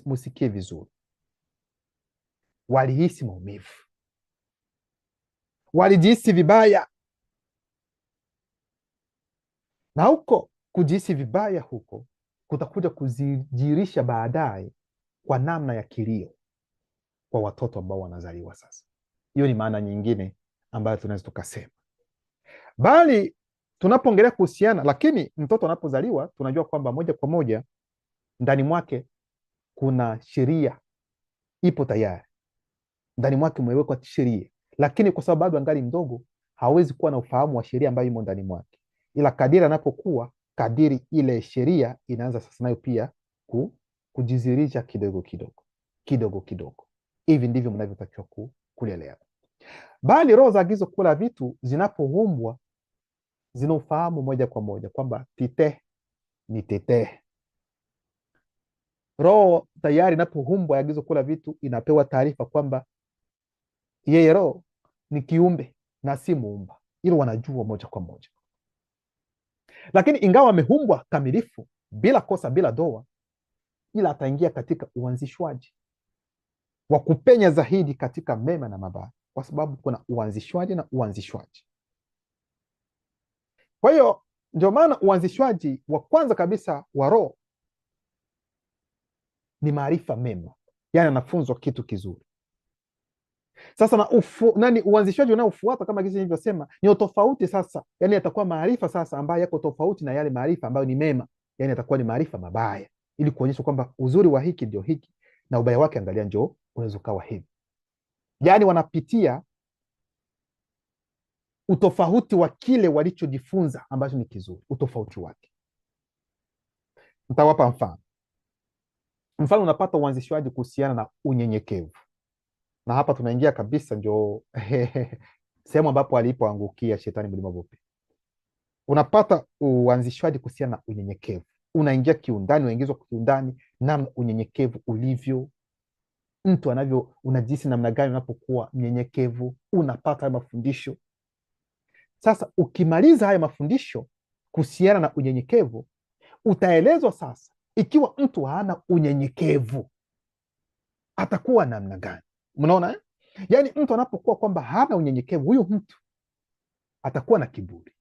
Musikie vizuri, walihisi maumivu, walijihisi vibaya, na huko kujihisi vibaya huko kutakuja kuzijirisha baadaye kwa namna ya kilio kwa watoto ambao wanazaliwa sasa. Hiyo ni maana nyingine ambayo tunaweza tukasema. Bali tunapoongelea kuhusiana, lakini mtoto anapozaliwa tunajua kwamba moja kwa moja ndani mwake kuna sheria ipo tayari, ndani mwake umewekwa sheria, lakini kwa sababu bado angali mdogo hawezi kuwa na ufahamu wa sheria ambayo imo ndani mwake, ila kadiri anapokuwa, kadiri ile sheria inaanza sasa nayo pia kujizirisha kidogo kidogo. Hivi ndivyo mnavyotakiwa kulelewa. Bali roho za agizo kula vitu zinapoumbwa, zina ufahamu moja kwa moja kwamba tite ni tete. Roho tayari inapoumbwa agizo kula vitu, inapewa taarifa kwamba yeye roho ni kiumbe na si muumba. Hilo wanajua moja kwa moja. Lakini ingawa ameumbwa kamilifu, bila kosa, bila doa, ila ataingia katika uanzishwaji wa kupenya zaidi katika mema na mabaya, kwa sababu kuna uanzishwaji na uanzishwaji. Kwa hiyo ndio maana uanzishwaji wa kwanza kabisa wa roho ni maarifa mema, yani anafunzwa kitu kizuri. Sasa na uanzishwaji unaofuata kama jinsi nilivyosema ni tofauti sasa, yani atakuwa maarifa sasa ambayo yako tofauti na yale maarifa ambayo ni mema, yani atakuwa ni maarifa mabaya, ili kuonyesha kwamba uzuri wa hiki ndio hiki na ubaya wake angalia njoo unaweza kuwa hivi. Yani wanapitia utofauti wa kile walichojifunza ambacho ni kizuri, utofauti wake. Nitawapa mfano unapata uanzishwaji kuhusiana na unyenyekevu, na hapa tunaingia kabisa ndio sehemu ambapo alipoangukia shetani mlima Bope. unapata uanzishwaji kuhusiana na unyenyekevu. Unaingia kiundani, unaingizwa kiundani namna unyenyekevu ulivyo, mtu anavyo, unajisi namna gani unapokuwa mnyenyekevu, unapata haya mafundisho. Sasa ukimaliza haya mafundisho kuhusiana na unyenyekevu, utaelezwa sasa ikiwa mtu hana unyenyekevu atakuwa namna gani. Mnaona eh? Yaani mtu anapokuwa kwamba hana unyenyekevu, huyu mtu atakuwa na kiburi.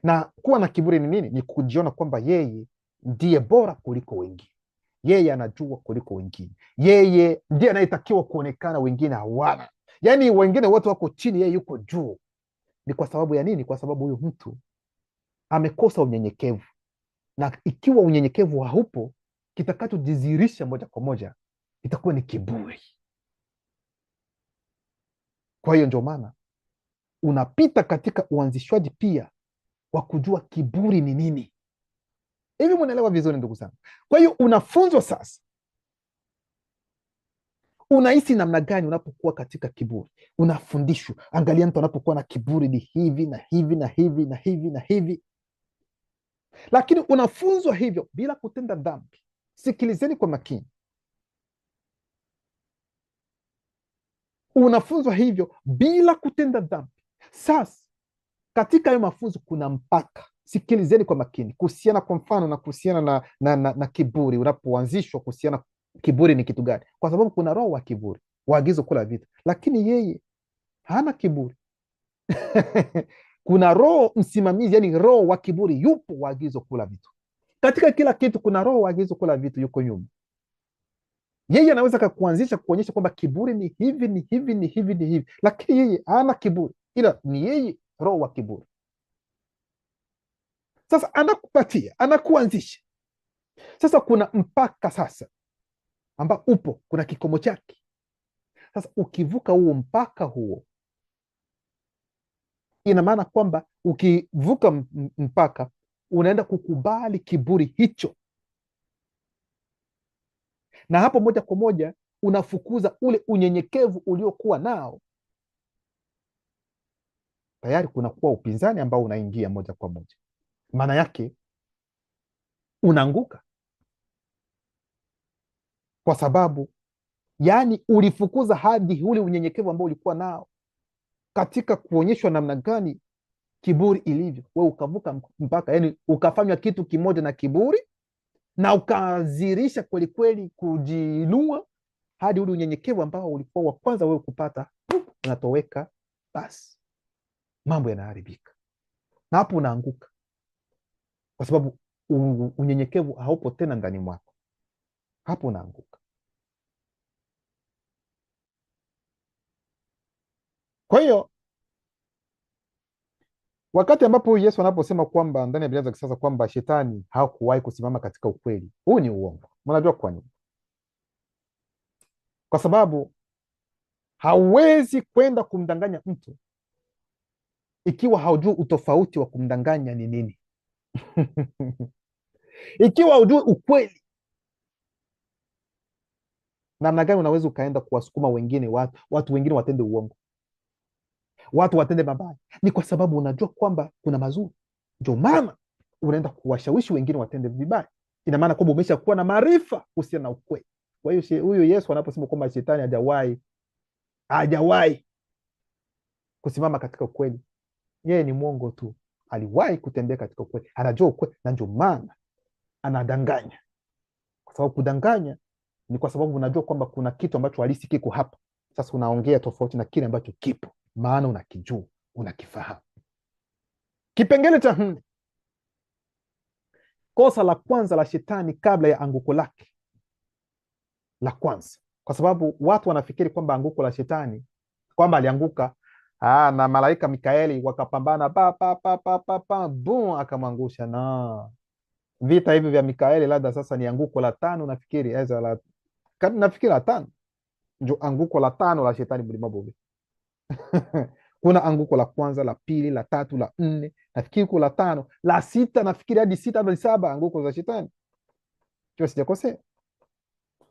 Na kuwa na kiburi ni nini? Ni kujiona kwamba yeye ndiye bora kuliko wengine, yeye anajua kuliko wengine, yeye ndiye anayetakiwa kuonekana, wengine hawana. Yaani wengine wote wako chini, yeye yuko juu. Ni kwa sababu ya nini? Kwa sababu huyu mtu amekosa unyenyekevu, na ikiwa unyenyekevu haupo, kitakachojidhihirisha moja kwa moja itakuwa ni kiburi. Kwa hiyo ndio maana unapita katika uanzishwaji pia wa kujua kiburi ni nini. Hivi mnaelewa vizuri ndugu zangu? Kwa hiyo unafunzwa sasa, unahisi namna gani unapokuwa katika kiburi. Unafundishwa, angalia mtu anapokuwa na kiburi ni hivi na hivi na hivi na hivi na hivi, lakini unafunzwa hivyo bila kutenda dhambi. Sikilizeni kwa makini, unafunzwa hivyo bila kutenda dhambi. Sasa katika hayo mafunzo kuna mpaka. Sikilizeni kwa makini kuhusiana, kwa mfano, na kuhusiana na kiburi. Unapoanzishwa kuhusiana kiburi ni kitu gani, kwa sababu kuna roho wa kiburi, waagizo kula vitu, lakini yeye hana kiburi. Kuna roho msimamizi, yani roho wa kiburi yupo, waagizo kula vitu. Katika kila kitu kuna roho waagizo kula vitu, yuko nyuma. Yeye anaweza kakuanzisha kuonyesha kwamba kiburi ni hivi ni hivi ni hivi ni hivi, lakini yeye hana kiburi, ila ni yeye roho wa kiburi. Sasa anakupatia, anakuanzisha. Sasa kuna mpaka sasa ambao upo, kuna kikomo chake. Sasa ukivuka huo mpaka huo, ina maana kwamba ukivuka mpaka unaenda kukubali kiburi hicho, na hapo moja kwa moja unafukuza ule unyenyekevu uliokuwa nao. Tayari kunakuwa upinzani ambao unaingia moja kwa moja, maana yake unaanguka, kwa sababu yani ulifukuza hadi ule unyenyekevu ambao ulikuwa nao katika kuonyeshwa namna gani kiburi ilivyo. We ukavuka mpaka, yani ukafanywa kitu kimoja na kiburi, na ukazirisha kweli kweli kujiinua hadi ule unyenyekevu ambao ulikuwa wa kwanza wewe kupata, unatoweka. Basi mambo yanaharibika, na hapo unaanguka, kwa sababu unyenyekevu haupo tena ndani mwako. Hapo unaanguka. Kwa hiyo wakati ambapo Yesu anaposema kwamba ndani ya Biblia za kisasa kwamba shetani hakuwahi kusimama katika ukweli, huu ni uongo. Mnajua kwa nini? Kwa sababu hauwezi kwenda kumdanganya mtu ikiwa haujui utofauti wa kumdanganya ni nini. Ikiwa haujui ukweli, namna gani unaweza ukaenda kuwasukuma wengine, watu wengine watende uongo, watu watende mabaya? Ni kwa sababu unajua kwamba kuna mazuri, ndio maana unaenda kuwashawishi wengine watende vibaya. Ina maana kwamba umeshakuwa na maarifa kuhusiana na ukweli. Kwa hiyo huyo Yesu anaposema kwamba shetani hajawahi kusimama katika ukweli, yeye ni mwongo tu. Aliwahi kutembea katika ukweli, anajua ukweli, na ndio maana anadanganya. Kwa sababu kudanganya ni kwa sababu unajua kwamba kuna kitu ambacho halisi kiko hapa. Sasa unaongea tofauti na kile ambacho kipo, maana unakijua, unakifahamu. Kipengele cha 4, kosa la kwanza la shetani kabla ya anguko lake la kwanza. Kwa sababu watu wanafikiri kwamba anguko la shetani kwamba alianguka na malaika Mikaeli wakapambana boom, akamwangusha. Na vita hivi vya Mikaeli labda sasa ni anguko la 5, nafikiri nafikiri la 5 ndio anguko la 5 la shetani mlima bobe. Kuna anguko la kwanza, la pili, la 3, la 4, nafikiri kuna la 5, la 6, nafikiri hadi 6 hadi 7 anguko za shetani, sio sijakosea.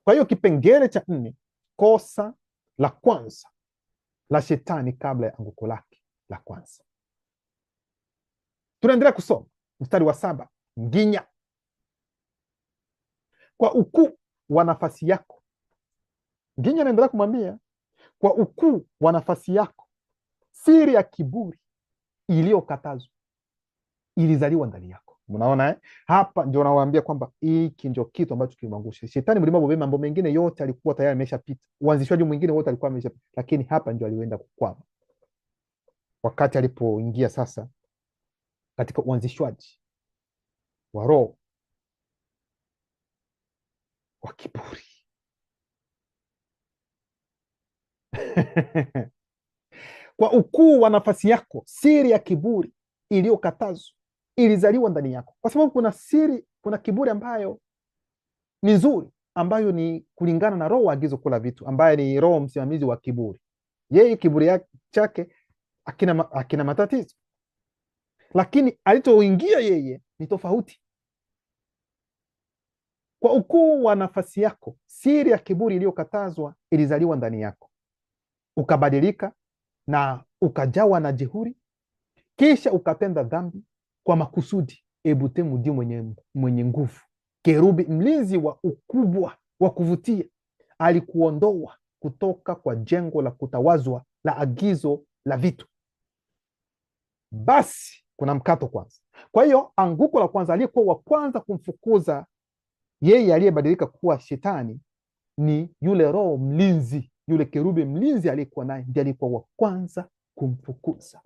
Kwa hiyo kipengele cha 4, kosa la kwanza la shetani kabla ya anguko lake la kwanza. Tunaendelea kusoma mstari wa 7. Nginya, kwa ukuu wa nafasi yako. Nginya anaendelea kumwambia, kwa ukuu wa nafasi yako, siri ya kiburi iliyokatazwa ilizaliwa ndani yako. Mnaona hapa ndio nawaambia kwamba hiki ndio kitu ambacho kimwangusha shetani. Mlima Bobea, mambo mengine yote alikuwa tayari ameshapita, uanzishwaji mwingine wote alikuwa ameshapita, lakini hapa ndio alienda kukwama wakati alipoingia sasa katika uanzishwaji wa roho wa kiburi. Kwa ukuu wa nafasi yako, siri ya kiburi iliyokatazwa ilizaliwa ndani yako. Kwa sababu kuna siri, kuna kiburi ambayo ni nzuri, ambayo ni kulingana na roho wa agizo kula vitu, ambaye ni roho msimamizi wa kiburi. Yeye kiburi chake akina matatizo, lakini alitoingia yeye ni tofauti. Kwa ukuu wa nafasi yako, siri ya kiburi iliyokatazwa ilizaliwa ndani yako, ukabadilika na ukajawa na jeuri, kisha ukatenda dhambi kwa makusudi. Ebute mudi mwenye nguvu, kerubi mlinzi wa ukubwa wa kuvutia, alikuondoa kutoka kwa jengo la kutawazwa la agizo la vitu. Basi kuna mkato kwanza. Kwa hiyo anguko la kwanza, aliyekuwa wa kwanza kumfukuza yeye aliyebadilika kuwa shetani ni yule roho mlinzi, yule kerubi mlinzi aliyekuwa naye, ndiye alikuwa wa kwanza kumfukuza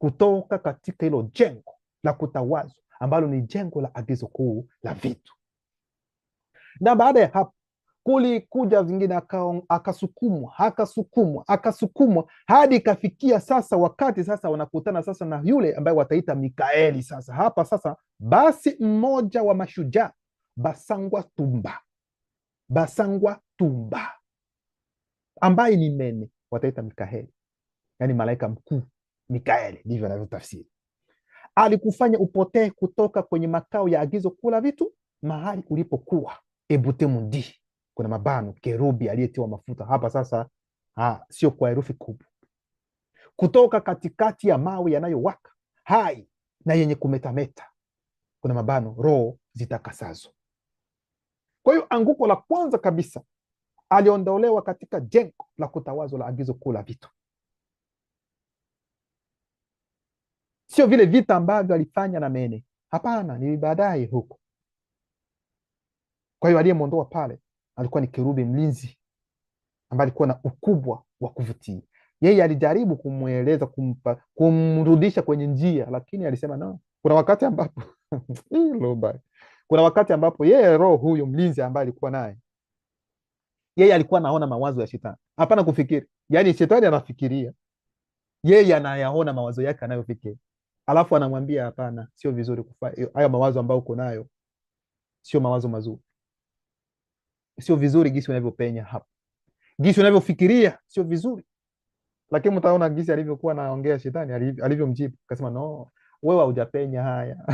kutoka katika hilo jengo la kutawazwa ambalo ni jengo la agizo kuu la vitu. Na baada ya hapo kulikuja vingine, akasukumwa hadi ikafikia sasa wakati sasa wanakutana sasa na yule ambaye wataita Mikaeli. Sasa hapa sasa, basi mmoja wa mashujaa basangwa tumba ambaye ni mene, wataita Mikaeli, yani malaika mkuu Mikaeli, ndivyo anavyotafsiri. Alikufanya upotee kutoka kwenye makao ya agizo kula vitu, mahali ulipokuwa. Ebute mudi, kuna mabano, kerubi aliyetiwa mafuta. Hapa sasa sio kwa herufi kubwa. Kutoka katikati ya mawe yanayowaka hai na yenye kumetameta, kuna mabano, roho zitakasazo. Kwa hiyo anguko la kwanza kabisa, aliondolewa katika jengo la kutawazwa la agizo kuu la vitu. Sio vile vita ambavyo alifanya na mene, hapana, ni baadaye huko. Kwa hiyo aliyemwondoa pale alikuwa ni kerubi mlinzi ambaye alikuwa na ukubwa wa kuvutia. Yeye alijaribu kumweleza, kumrudisha kwenye njia, lakini alisema no. Kuna wakati ambapo kuna wakati ambapo yeye roho huyo mlinzi ambaye alikuwa naye, yeye alikuwa anaona mawazo ya shetani, hapana kufikiri. Yaani shetani anafikiria, yeye anayaona mawazo yake anayofikiri, alafu anamwambia hapana, sio vizuri kufanya hayo mawazo ambayo uko nayo, sio mawazo mazuri, sio vizuri gisi unavyopenya hapo, gisi unavyofikiria sio vizuri. Lakini mtaona gisi alivyokuwa naongea shetani, alivyomjibu, akasema no, wewe haujapenya haya.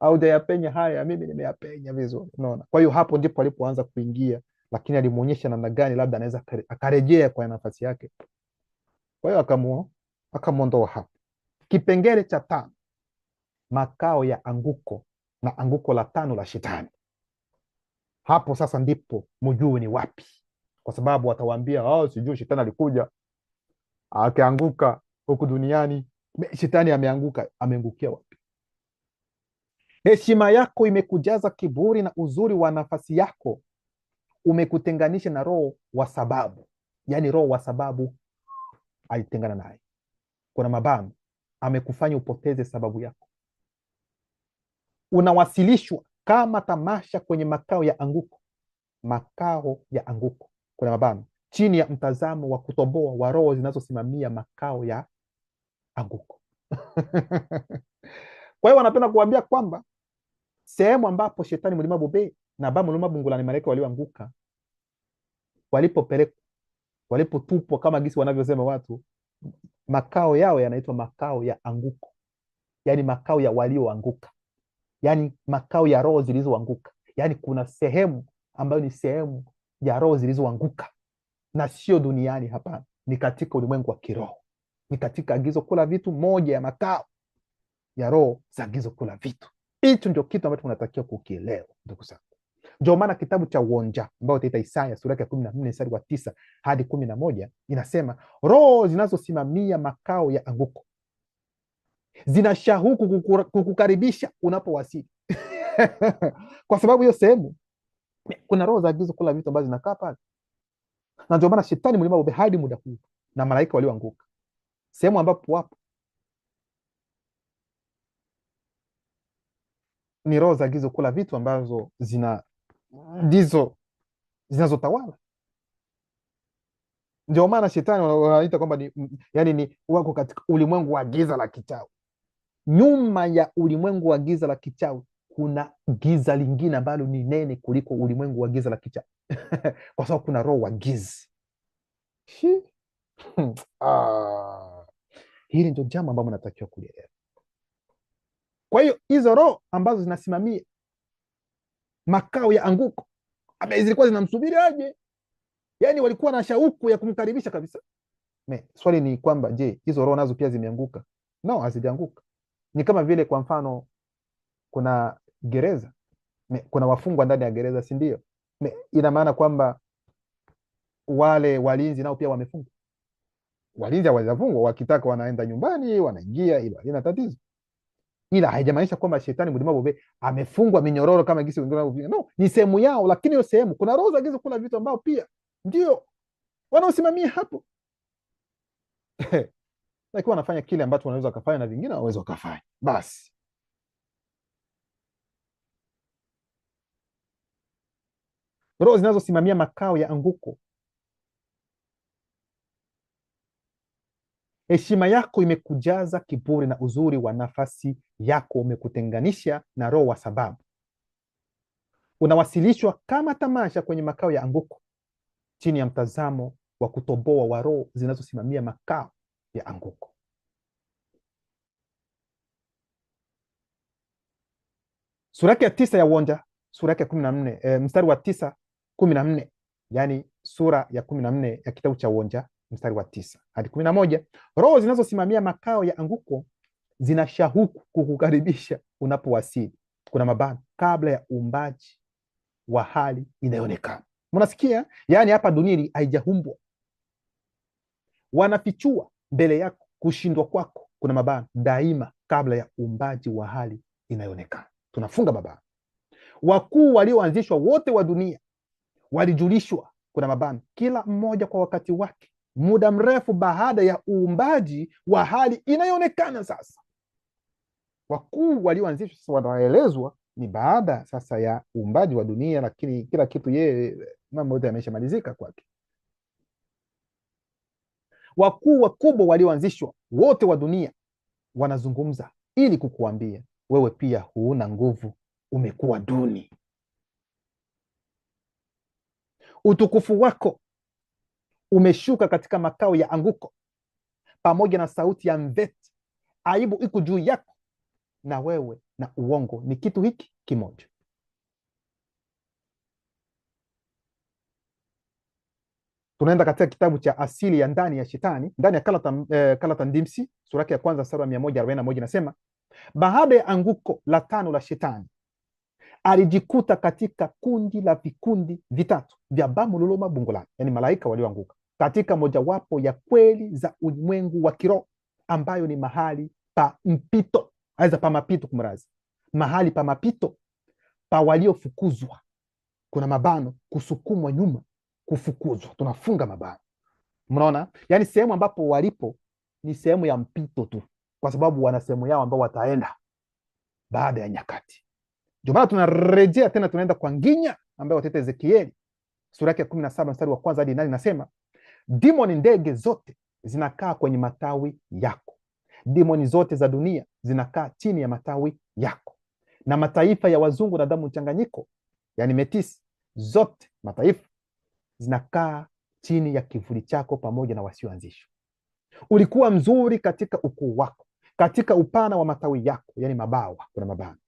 Haujayapenya haya, mimi nimeyapenya vizuri, unaona. Kwa hiyo hapo ndipo alipoanza kuingia, lakini alimuonyesha namna gani labda anaweza akarejea kwa nafasi yake. Kwa hiyo akamwondoa hapo. Kipengele cha 5, makao ya anguko na anguko la 5 la shetani. Hapo sasa ndipo mjue ni wapi, kwa sababu watawaambia sijui shetani alikuja akianguka huku duniani. Shetani ameangukia wapi? Heshima yako imekujaza kiburi na uzuri wa nafasi yako umekutenganisha na roho wa sababu. Yaani roho wa sababu alitengana naye. Kuna mabano, amekufanya upoteze sababu yako. Unawasilishwa kama tamasha kwenye makao ya anguko. Makao ya anguko, kuna mabano, chini ya mtazamo wa kutoboa wa roho zinazosimamia makao ya anguko. Kwa hiyo wanapenda kuambia kwamba sehemu ambapo shetani Mlima Bobea na ba Mlima Bungulani malaika walioanguka walipopelekwa, walipotupwa kama gisi wanavyosema watu, makao yao yanaitwa makao ya anguko. Yaani makao ya walioanguka, yaani makao ya roho zilizoanguka. Yaani kuna sehemu ambayo ni sehemu ya roho zilizoanguka, na sio duniani, hapana, ni katika ulimwengu wa kiroho. Ni katika agizo kula vitu, moja ya makao ya roho za agizo kula vitu. Hicho ndio kitu ambacho tunatakiwa kukielewa, ndugu zangu. Ndio maana kitabu cha Uonja ambao utaita Isaya sura ya 14 mstari wa 9 hadi 11 inasema roho zinazosimamia makao ya anguko zina shauku kukukaribisha unapowasili. Kwa sababu hiyo sehemu kuna roho za agizo kula vitu ambazo zinakaa pale, na ndio maana shetani mlima ube hadi muda huu na malaika walioanguka, sehemu ambapo wapo ni roho za agizo kula vitu ambazo ndizo zinazotawala. Ndio maana shetani wanaita kwamba ni wako katika ulimwengu wa giza la kichawi. Nyuma ya ulimwengu wa giza la kichawi kuna giza lingine ambalo ni nene kuliko ulimwengu wa giza la kichawi. Kwa sababu kuna roho wa giza. Hili ndio jambo ambalo natakiwa kulielewa. Kwa hiyo hizo roho ambazo zinasimamia makao ya anguko zilikuwa zinamsubiri aje, yaani walikuwa na shauku ya kumkaribisha kabisa. Swali ni kwamba je, hizo roho nazo pia zimeanguka? No, hazijaanguka. Ni kama vile kwa mfano kuna gereza, kuna wafungwa ndani ya gereza, si ndio? Ina maana kwamba wale walinzi nao pia wamefungwa? Walinzi hawajafungwa, wakitaka wanaenda nyumbani, wanaingia, ila ina tatizo. Ila haijamaanisha kwamba shetani mlima bobe amefungwa minyororo kama gisi wengine. No, ni sehemu yao, lakini hiyo sehemu kuna roho za giza kula vitu ambao pia ndio wanaosimamia hapo. Lakini wanafanya kile ambacho wanaweza wakafanya na vingine hawawezi wakafanya. Basi roho zinazosimamia makao ya anguko, heshima yako imekujaza kiburi na uzuri wa nafasi yako umekutenganisha na roho wa sababu. Unawasilishwa kama tamasha kwenye makao ya anguko chini ya mtazamo wa kutoboa wa roho zinazosimamia makao ya anguko. Sura ya 9 ya Uonja, sura ya 14 mstari wa 9-14, yani sura ya 14 ya kitabu cha Uonja mstari wa 9 hadi 11. Roho zinazosimamia makao ya anguko zina shauku kukukaribisha unapowasili, kuna mabano, kabla ya uumbaji wa hali inayoonekana. Mnasikia? Yaani hapa dunia haijaumbwa, wanafichua mbele yako kushindwa kwako, kuna mabano, daima kabla ya uumbaji wa hali inayoonekana. Tunafunga mabano. Wakuu walioanzishwa wote wa dunia walijulishwa, kuna mabano, kila mmoja kwa wakati wake, muda mrefu baada ya uumbaji wa hali inayoonekana. Sasa wakuu walioanzishwa sasa wanaelezwa ni baada sasa ya uumbaji wa dunia, lakini kila kitu yeye mambo yote yameshamalizika kwake. Wakuu wakubwa walioanzishwa wote wa dunia wanazungumza ili kukuambia wewe pia huna nguvu, umekuwa duni. Utukufu wako umeshuka katika makao ya anguko, pamoja na sauti ya mveti, aibu iko juu yako, na wewe na uongo ni kitu hiki kimoja. Tunaenda katika kitabu cha Asili ya Ndani ya Shetani, ndani ya Kalata Ndimsi, sura ya kwanza sura 141 inasema, baada ya anguko la 5 la Shetani alijikuta katika kundi la vikundi vitatu vya Bamululoma Bungulani, yani malaika walioanguka, katika mojawapo ya kweli za ulimwengu wa kiroho, ambayo ni mahali pa mpito, aiza pa mapito, kumrazi, mahali pa mapito pa waliofukuzwa, kuna mabano, kusukumwa nyuma, kufukuzwa, tunafunga mabano. Mnaona? Yani sehemu ambapo walipo ni sehemu ya mpito tu, kwa sababu wana sehemu yao ambao wataenda baada ya nyakati. Ndio maana tunarejea tena, tunaenda kwa Nginya ambayo wataita Ezekieli sura ya 17 mstari wa kwanza hadi 8, nasema, demoni ndege zote zinakaa kwenye matawi yako, demoni zote za dunia zinakaa chini ya matawi yako, na mataifa ya wazungu na damu mchanganyiko, yani metisi zote, mataifa zinakaa chini ya kivuli chako, pamoja na wasioanzishwa. Ulikuwa mzuri katika ukuu wako, katika upana wa matawi yako, yani mabawa, kuna mabana,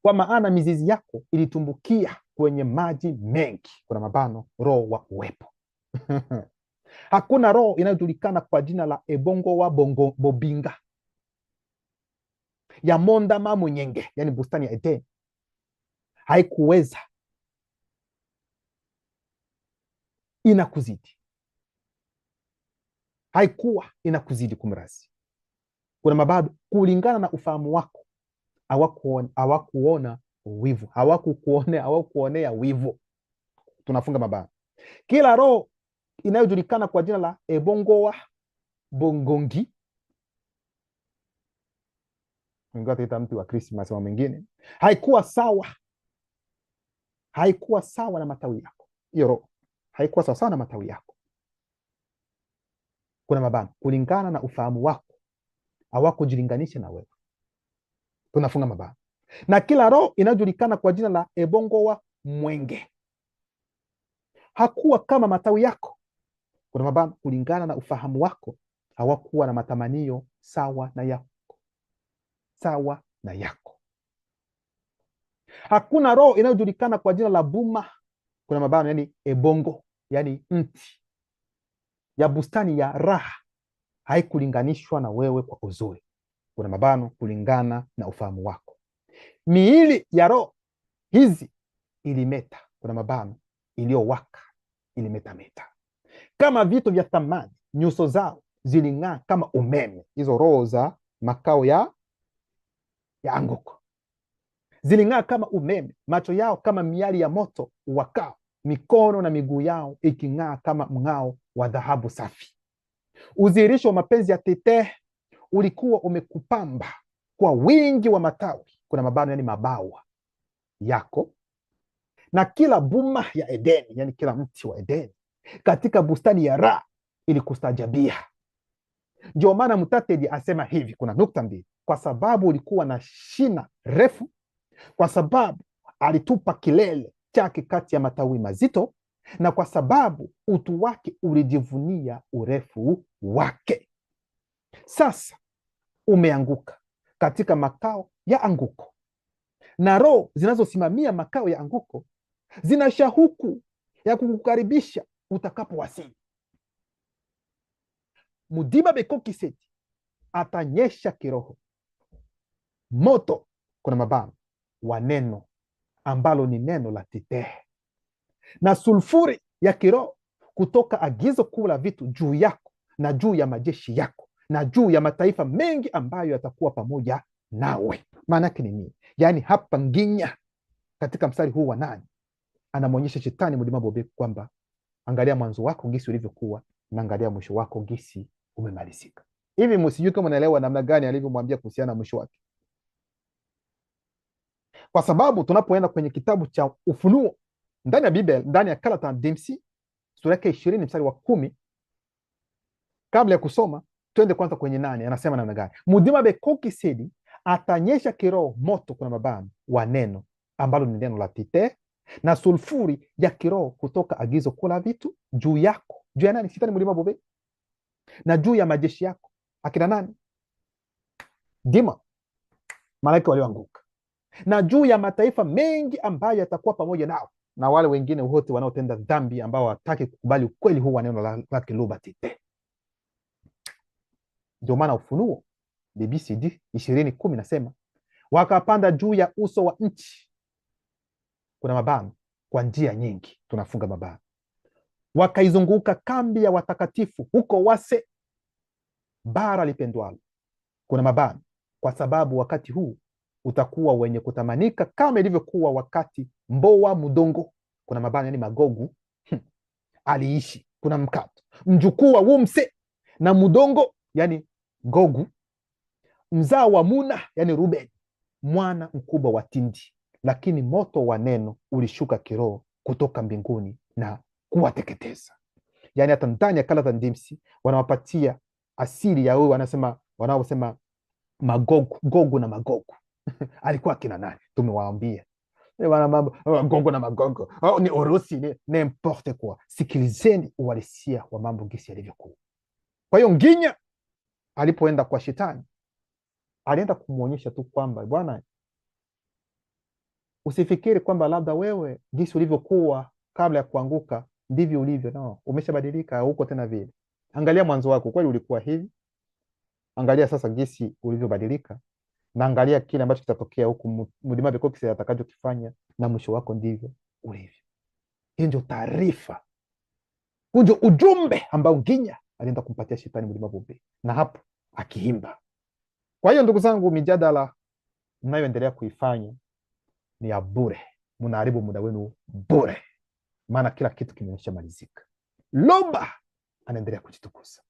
kwa maana mizizi yako ilitumbukia kwenye maji mengi, kuna mabano, roho wa uwepo. Hakuna roho inayojulikana kwa jina la ebongo wa bongo bobinga ya monda mamu nyenge, yani bustani ya Edeni, haikuweza, inakuzidi, haikuwa inakuzidi kumrazi. Kuna mababu kulingana na ufahamu wako hawakuona wivu, hawakuonea wivu. Tunafunga mababu. Kila roho inayojulikana kwa jina la ebongoa bongongi, taita mti wa Krismasi wa mengine, haikuwa sawa na matawi yako. Hiyo roho haikuwa sawa na matawi yako. Kuna mabano kulingana na ufahamu wako hawakujilinganisha na wewe. Tunafunga mabano. Na kila roho inayojulikana kwa jina la ebongoa mwenge hakuwa kama matawi yako. Kuna mabano kulingana na ufahamu wako hawakuwa na matamanio sawa na yako. Hakuna roho inayojulikana kwa jina la buma, kuna mabano, yani ebongo, yani mti ya bustani ya raha, haikulinganishwa na wewe kwa uzuri. Kuna mabano kulingana na ufahamu wako. Miili ya roho hizi ilimeta, kuna mabano, iliyowaka, ilimetameta kama vitu vya thamani. Nyuso zao ziling'aa kama umeme. Hizo roho za makao ya anguko ziling'aa kama umeme, macho yao kama miali ya moto wakao, mikono na miguu yao iking'aa kama mng'ao wa dhahabu safi. Udhihirisho wa mapenzi ya Tete ulikuwa umekupamba kwa wingi wa matawi, kuna mabano, yani mabawa yako, na kila buma ya Edeni, yani kila mti wa Edeni katika bustani ya Ra ilikustajabia. Ndio maana Mutatedi asema hivi, kuna nukta mbili: kwa sababu ulikuwa na shina refu, kwa sababu alitupa kilele chake kati ya matawi mazito, na kwa sababu utu wake ulijivunia urefu wake. Sasa umeanguka katika makao ya anguko, na roho zinazosimamia makao ya anguko zina shauku ya kukukaribisha utakapowasili. Mudiba Bekokiseti atanyesha kiroho moto, kuna mabano, wa neno ambalo ni neno la Tete, na sulfuri ya kiroho kutoka agizo kuu la vitu juu yako na juu ya majeshi yako na juu ya mataifa mengi ambayo yatakuwa pamoja nawe. Maana yake ni nini? Yaani hapa Nginya katika mstari huu wa 8 anamwonyesha Shetani Mlima Bobe kwamba angalia mwanzo wako gisi ulivyokuwa na angalia mwisho wako gisi umemalizika. Hivi msijui kama unaelewa namna gani alivyomwambia kuhusiana na mwisho wake. Kwa sababu tunapoenda kwenye kitabu cha Ufunuo ndani ya Biblia, ndani ya Kalata Dimsi sura yake 20 mstari wa 10, kabla ya kusoma twende kwanza kwenye 8, anasema namna gani? Mudima Bekokisedi atanyesha kiroho moto, kuna mabano, wa neno ambalo ni neno la Tite, na sulfuri ya kiroho kutoka agizo kula vitu juu yako. Juu ya nani? Shetani Mlima Bobe. Na juu ya majeshi yako. Akina nani? Dima, malaika walioanguka. Na juu ya mataifa mengi ambayo yatakuwa pamoja nao, na wale wengine wote wanaotenda dhambi ambao wataki kukubali ukweli huu wa neno la kiluba Tite. Ndio maana Ufunuo BBCD 20:10 nasema wakapanda juu ya uso wa nchi, kuna mabano, kwa njia nyingi, tunafunga mabano, wakaizunguka kambi ya watakatifu huko Wase, bara lipendwalo, kuna mabano, kwa sababu wakati huu utakuwa wenye kutamanika kama ilivyokuwa wakati Mbowa Mudongo, kuna mabano, yani Magogu aliishi, kuna mkato, mjukuu wa Wumse na Mudongo, yani Gogu, mzao wa Muna, yani Ruben, mwana mkubwa wa Tindi. Lakini moto wa neno ulishuka kiroho kutoka mbinguni na kuwateketeza. Yani hata ndani ya Kalata Ndimsi wanawapatia asili ya huyu, wanaosema Gogu na Magogu alikuwa kina nani? Tumewaambia Gogu na Magogu ni Urusi, ni n'importe quoi. Sikilizeni uhalisia wa mambo gisi yalivyokuwa. Kwa hiyo Nginya alipoenda kwa Shetani alienda kumwonyesha tu kwamba bwana, usifikiri kwamba labda wewe jinsi ulivyokuwa kabla ya kuanguka ndivyo ulivyo. No, umeshabadilika, huko tena vile. Angalia mwanzo wako, kweli ulikuwa hivi? Angalia sasa jinsi ulivyobadilika, na angalia kile ambacho kitatokea huku Mlima Vikokisi atakachokifanya, na mwisho wako ndivyo ulivyo. Hii ndio taarifa, huu ndio ujumbe ambao Nginya alienda kumpatia Shetani Mlima Vumbi, na hapo akiimba. Kwa hiyo ndugu zangu, mijadala mnayoendelea kuifanya ni ya bure, mnaharibu muda wenu bure, maana kila kitu kimeshamalizika. Loba anaendelea kujitukuza.